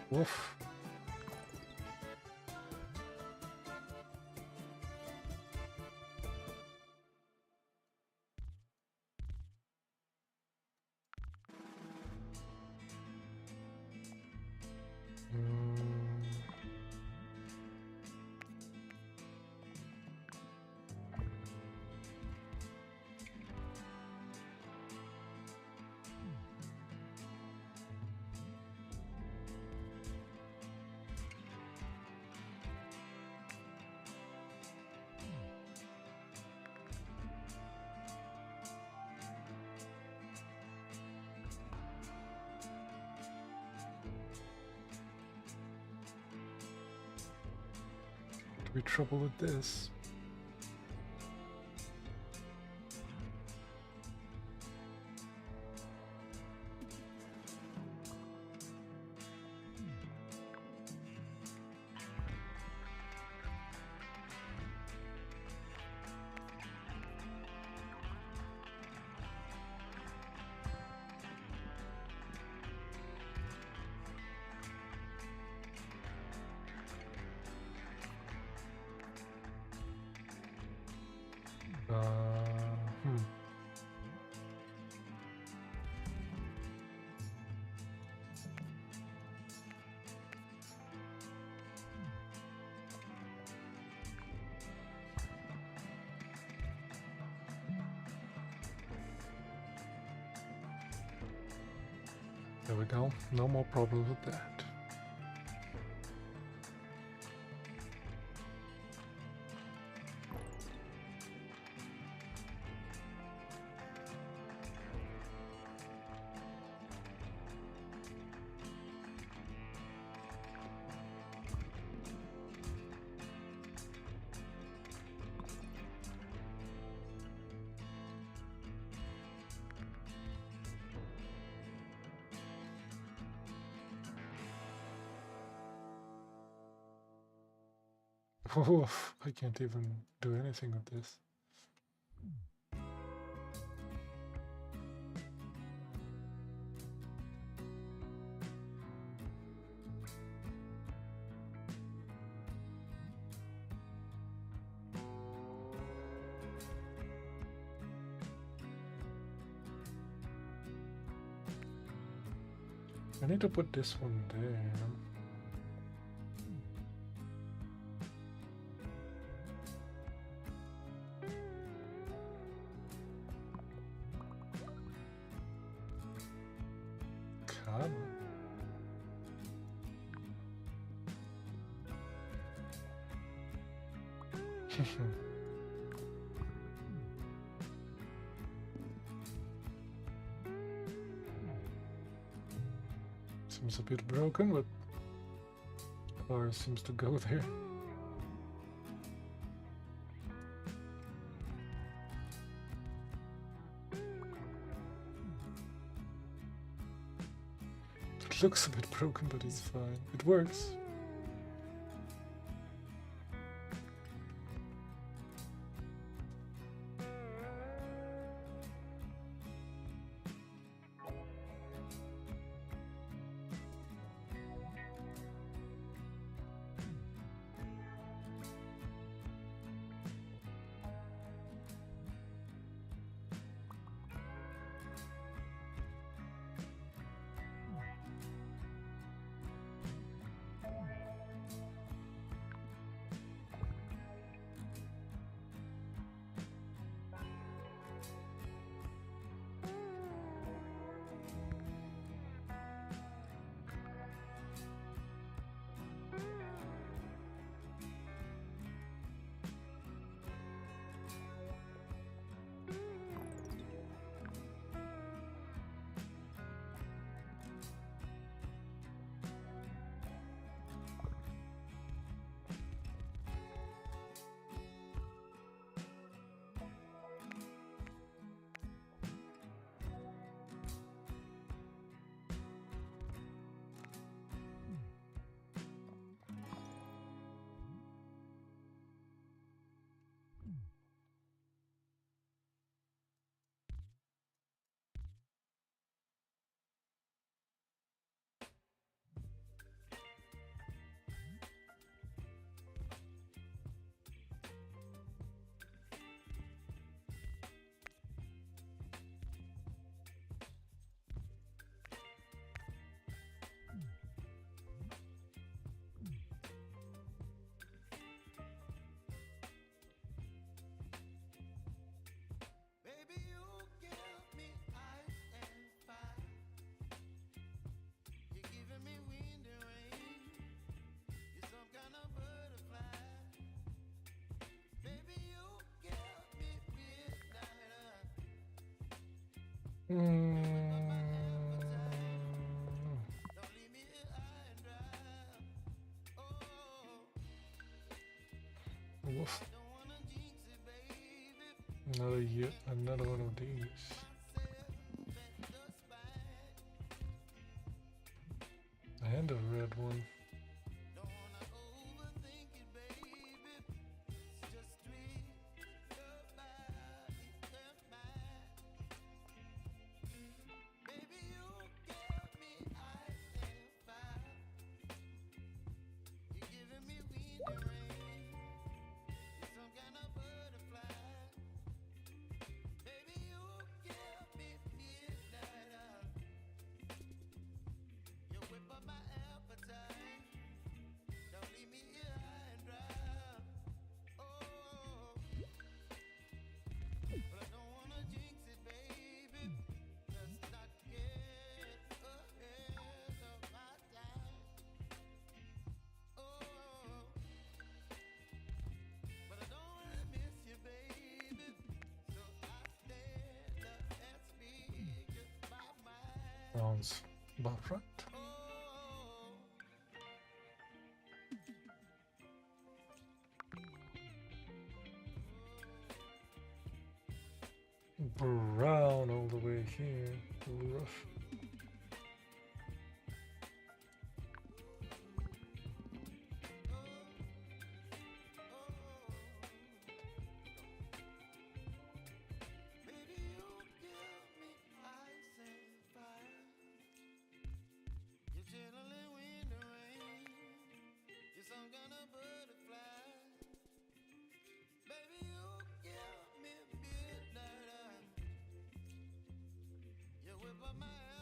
Woof. Be trouble with this. Hmm. There we go. No more problems with that. Oof, I can't even do anything with this. I need to put this one there. Come on. Seems a bit broken, but car seems to go there. It looks a bit broken, but it's fine. It works. Baby, you give me ice and fire. You're giving me wind and rain. You're some kind of butterfly. Baby, you give me midnight. Don't leave me here high and dry. Oh, Woof. I don't wanna jinx it, baby. Another one of these. And a red one. Don't wanna overthink it, baby. It's just sweet, your body and mine. Baby, you give me ice and fire. You're giving me wind and rain. You're some kind of butterfly. Baby, you give me midnight. You whip up my appetite. Don't leave me here high and dry. Oh, but I don't wanna jinx it, baby. Let's not get ahead of my time. Oh, but I don't wanna miss you, baby. So I stand up and speak just my mind. Sounds about right. Oh, Brown all the way here. Rough. baby, you give me ice and fire. You're chilling wind and rain. You're some kind of butterfly. Baby, you give me midnight. You whip up my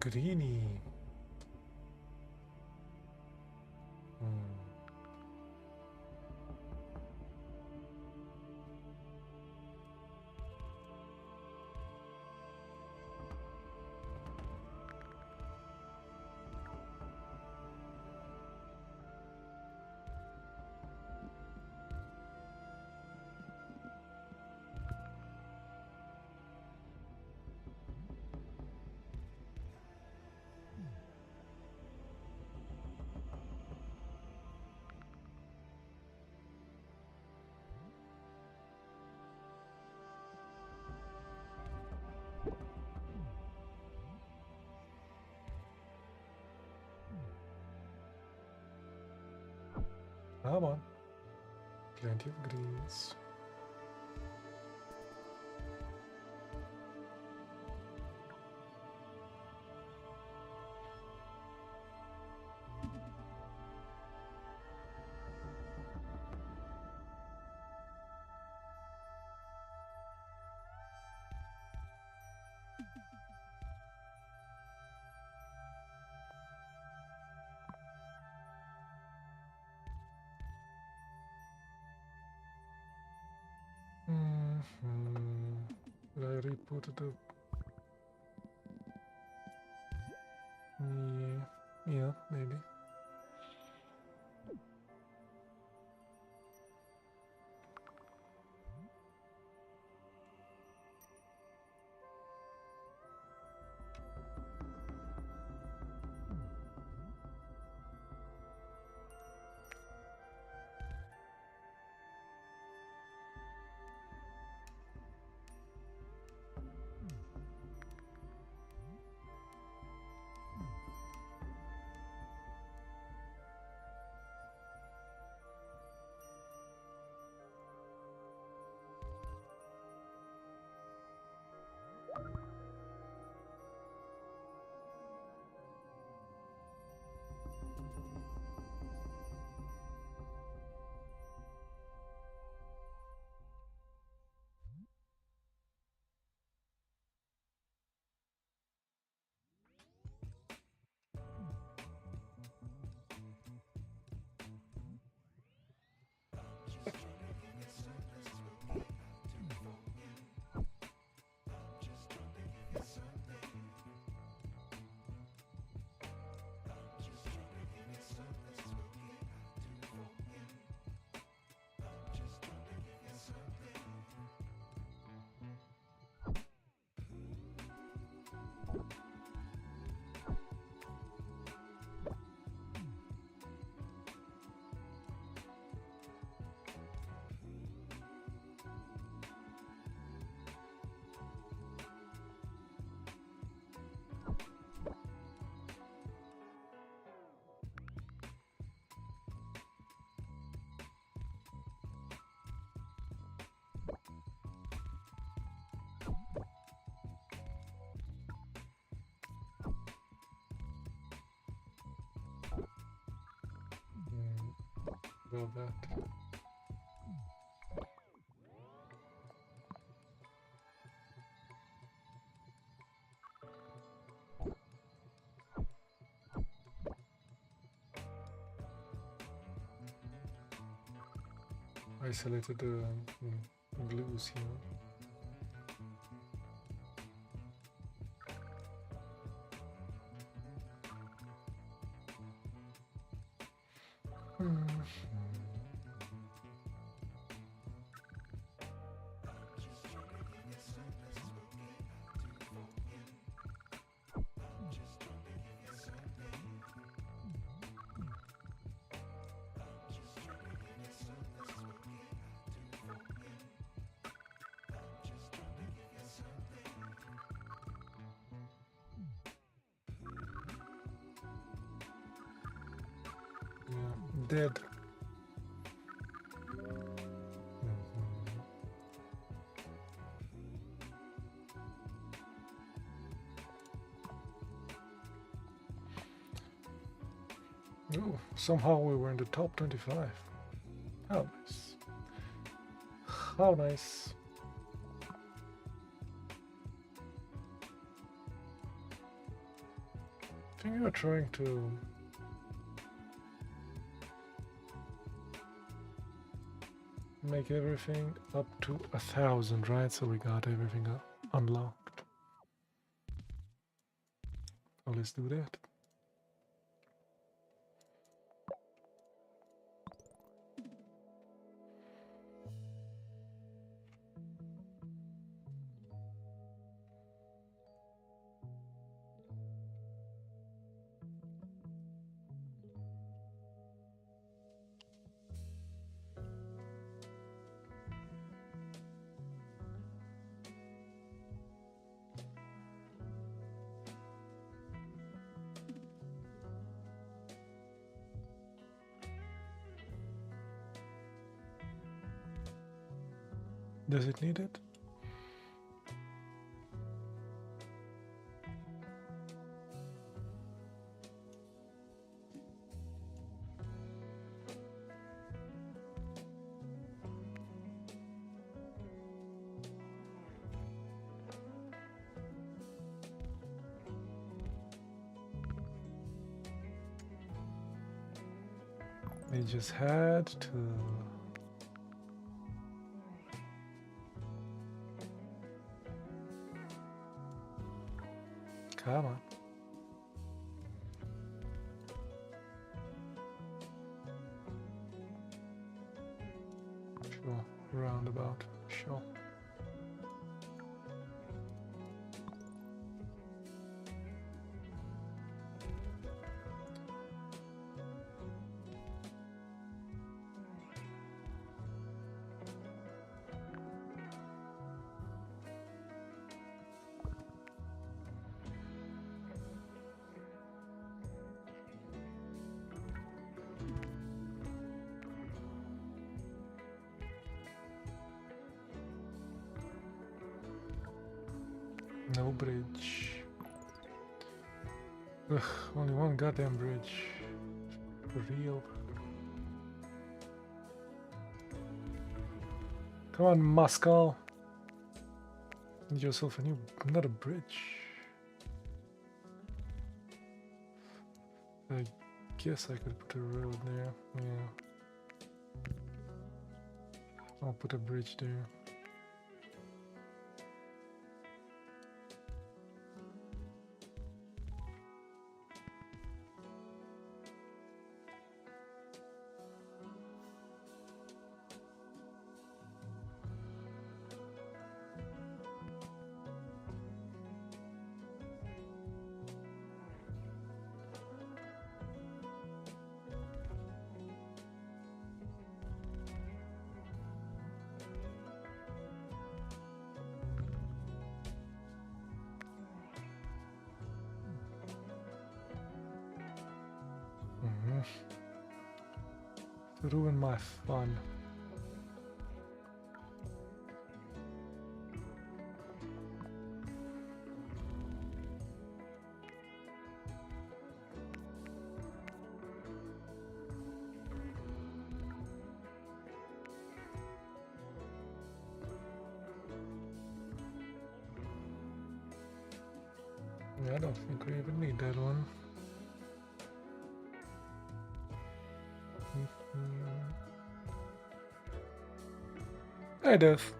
Greeny. Hmm. Come on. Plenty of greens. Did I re-put it up? Yeah, maybe. Well, that. I selected the blues here. Yeah, dead. Oh, somehow we were in the top 25. How nice. How nice. think you are trying to make everything up to 1,000, right? So we got everything unlocked. So let's do that. Does it need it? They just had to. Come on. Sure, roundabout, sure. No bridge. Ugh, only one goddamn bridge. For real. Come on, Moscow. Need yourself another bridge. I guess I could put a road there. Yeah. I'll put a bridge there. Ruin my fun. Yeah, I don't think we even need that one. Hey, Death.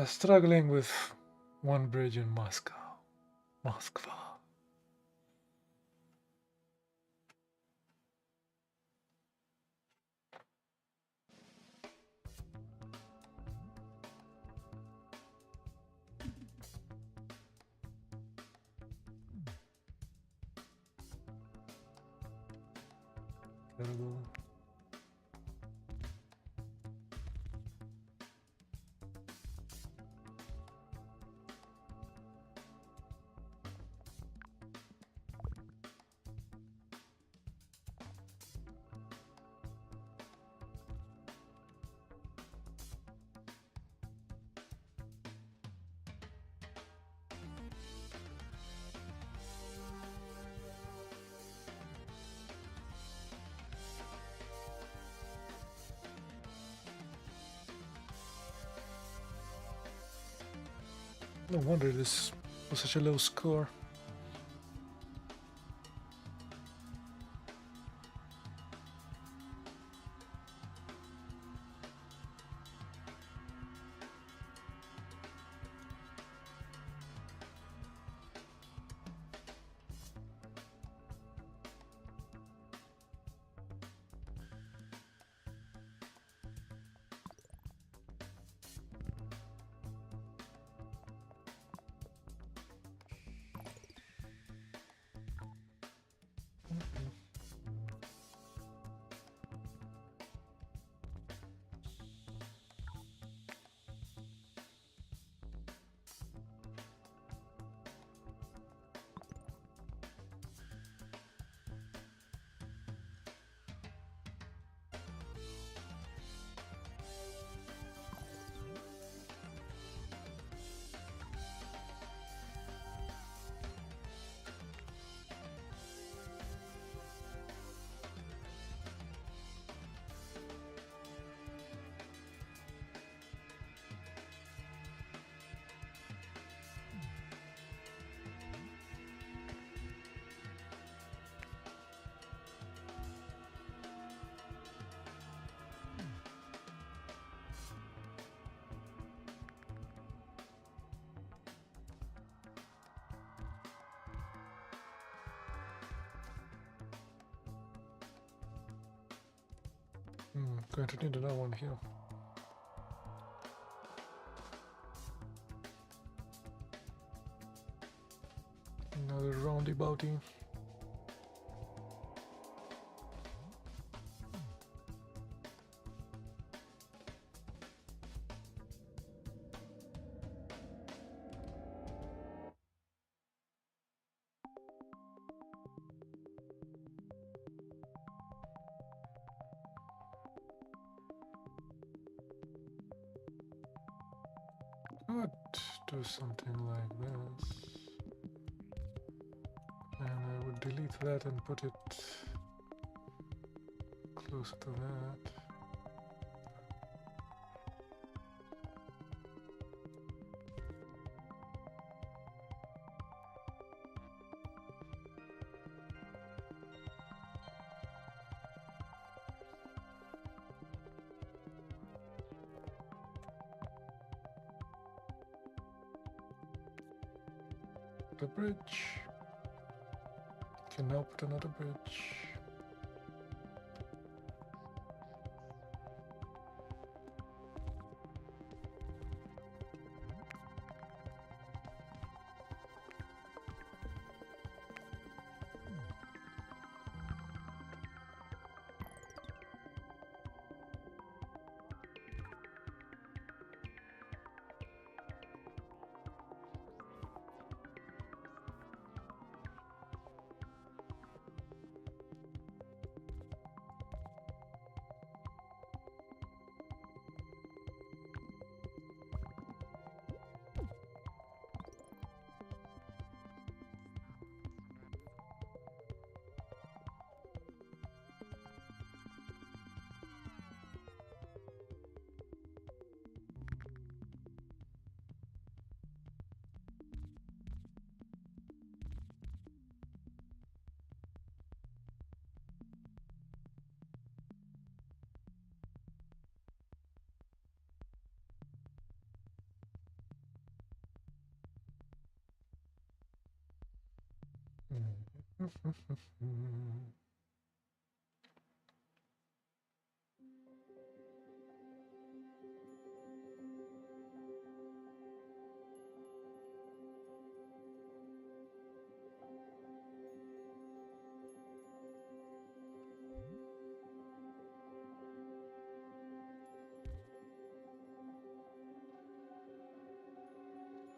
Struggling with one bridge in Moscow. Moskva. Terrible. No wonder this was such a low score. Going to need another one here. Another roundabouting. Could do something like this. And I would delete that and put it closer to that. The bridge. Can now put another bridge.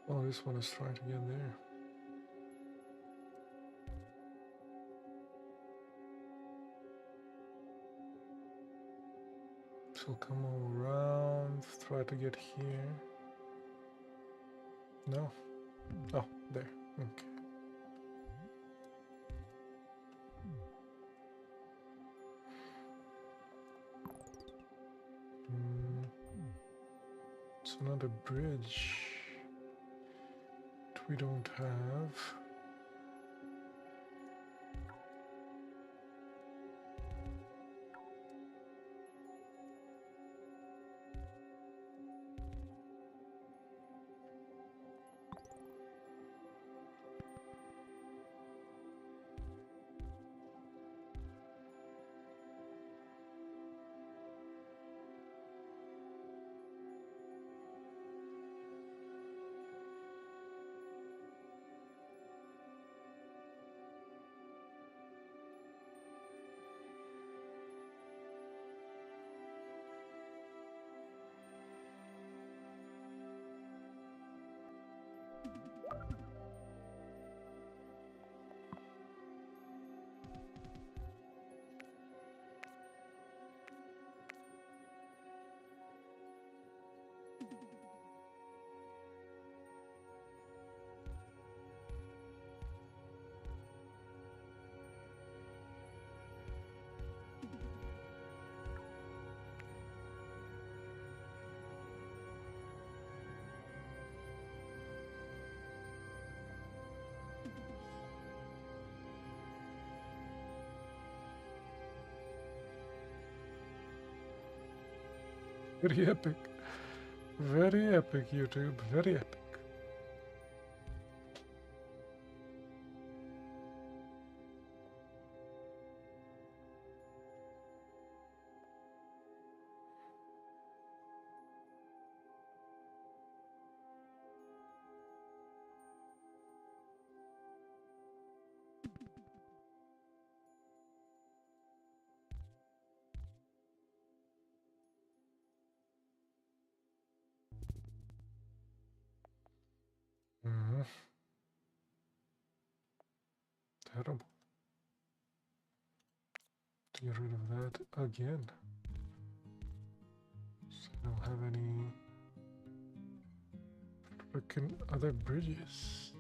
Oh, this one is trying to get there. So come around, try to get here. No? Oh, there. Okay. It's another bridge. we don't have. Very epic. Very epic, YouTube. Very epic. Mhm. Terrible. Get rid of that again. So I don't have any freaking other bridges.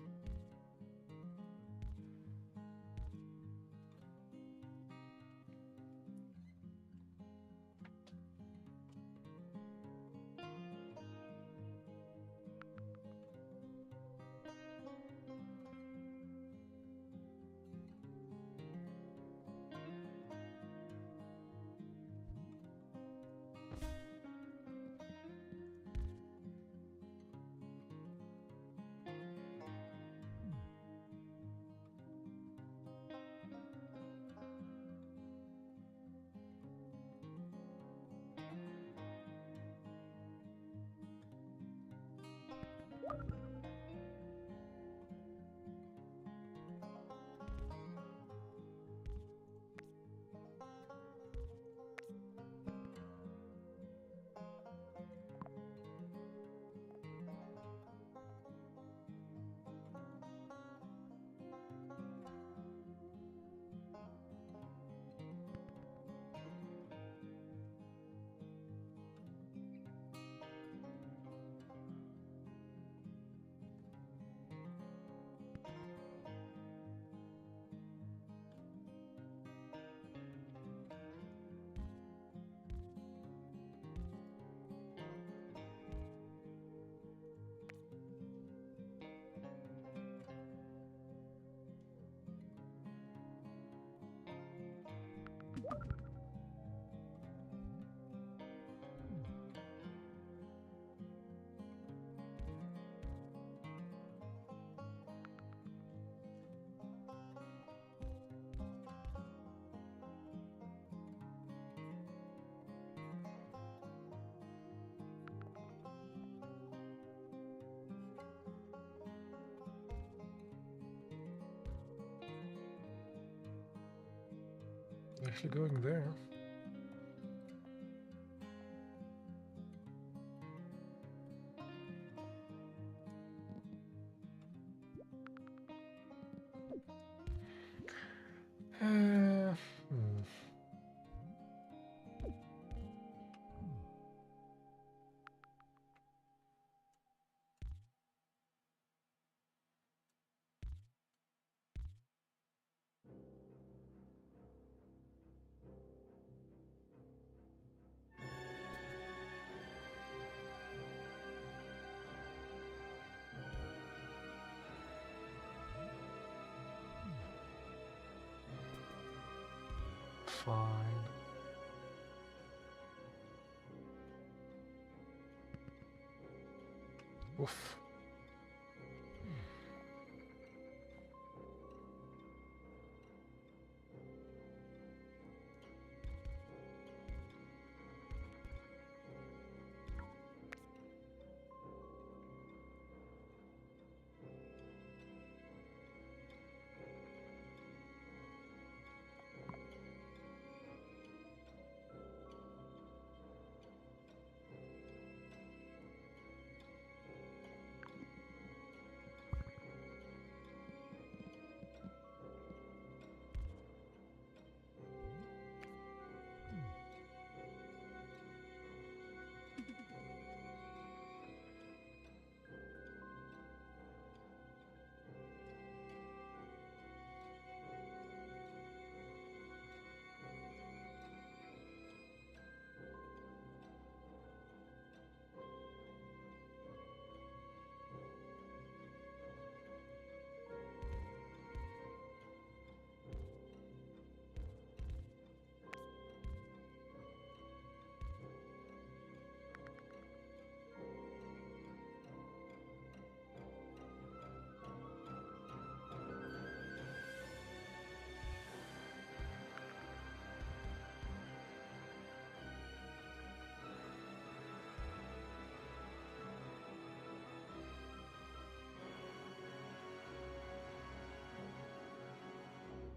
Actually going there. Hmm. fine. Oof.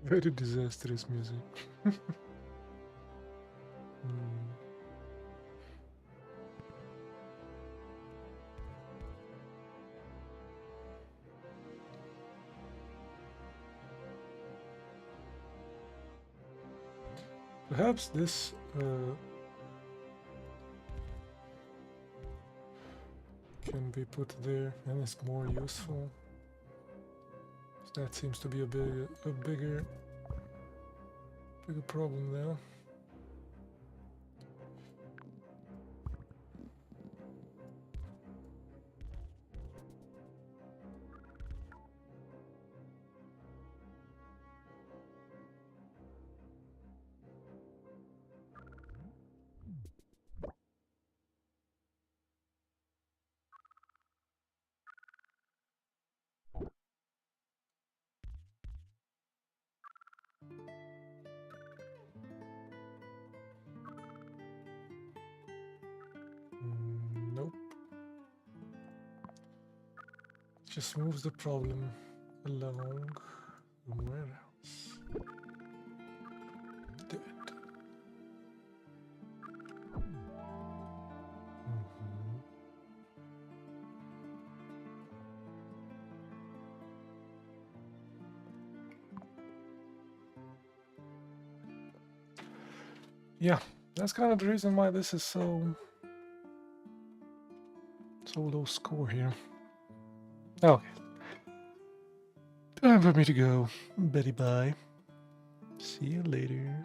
Very disastrous music. Hmm. Perhaps this can be put there and is more useful. That seems to be a bigger problem now. Nope. Just moves the problem along somewhere else. Dead. Mhm. Yeah, that's kind of the reason why this is so low score here. Okay. Time for me to go. Betty bye. See you later.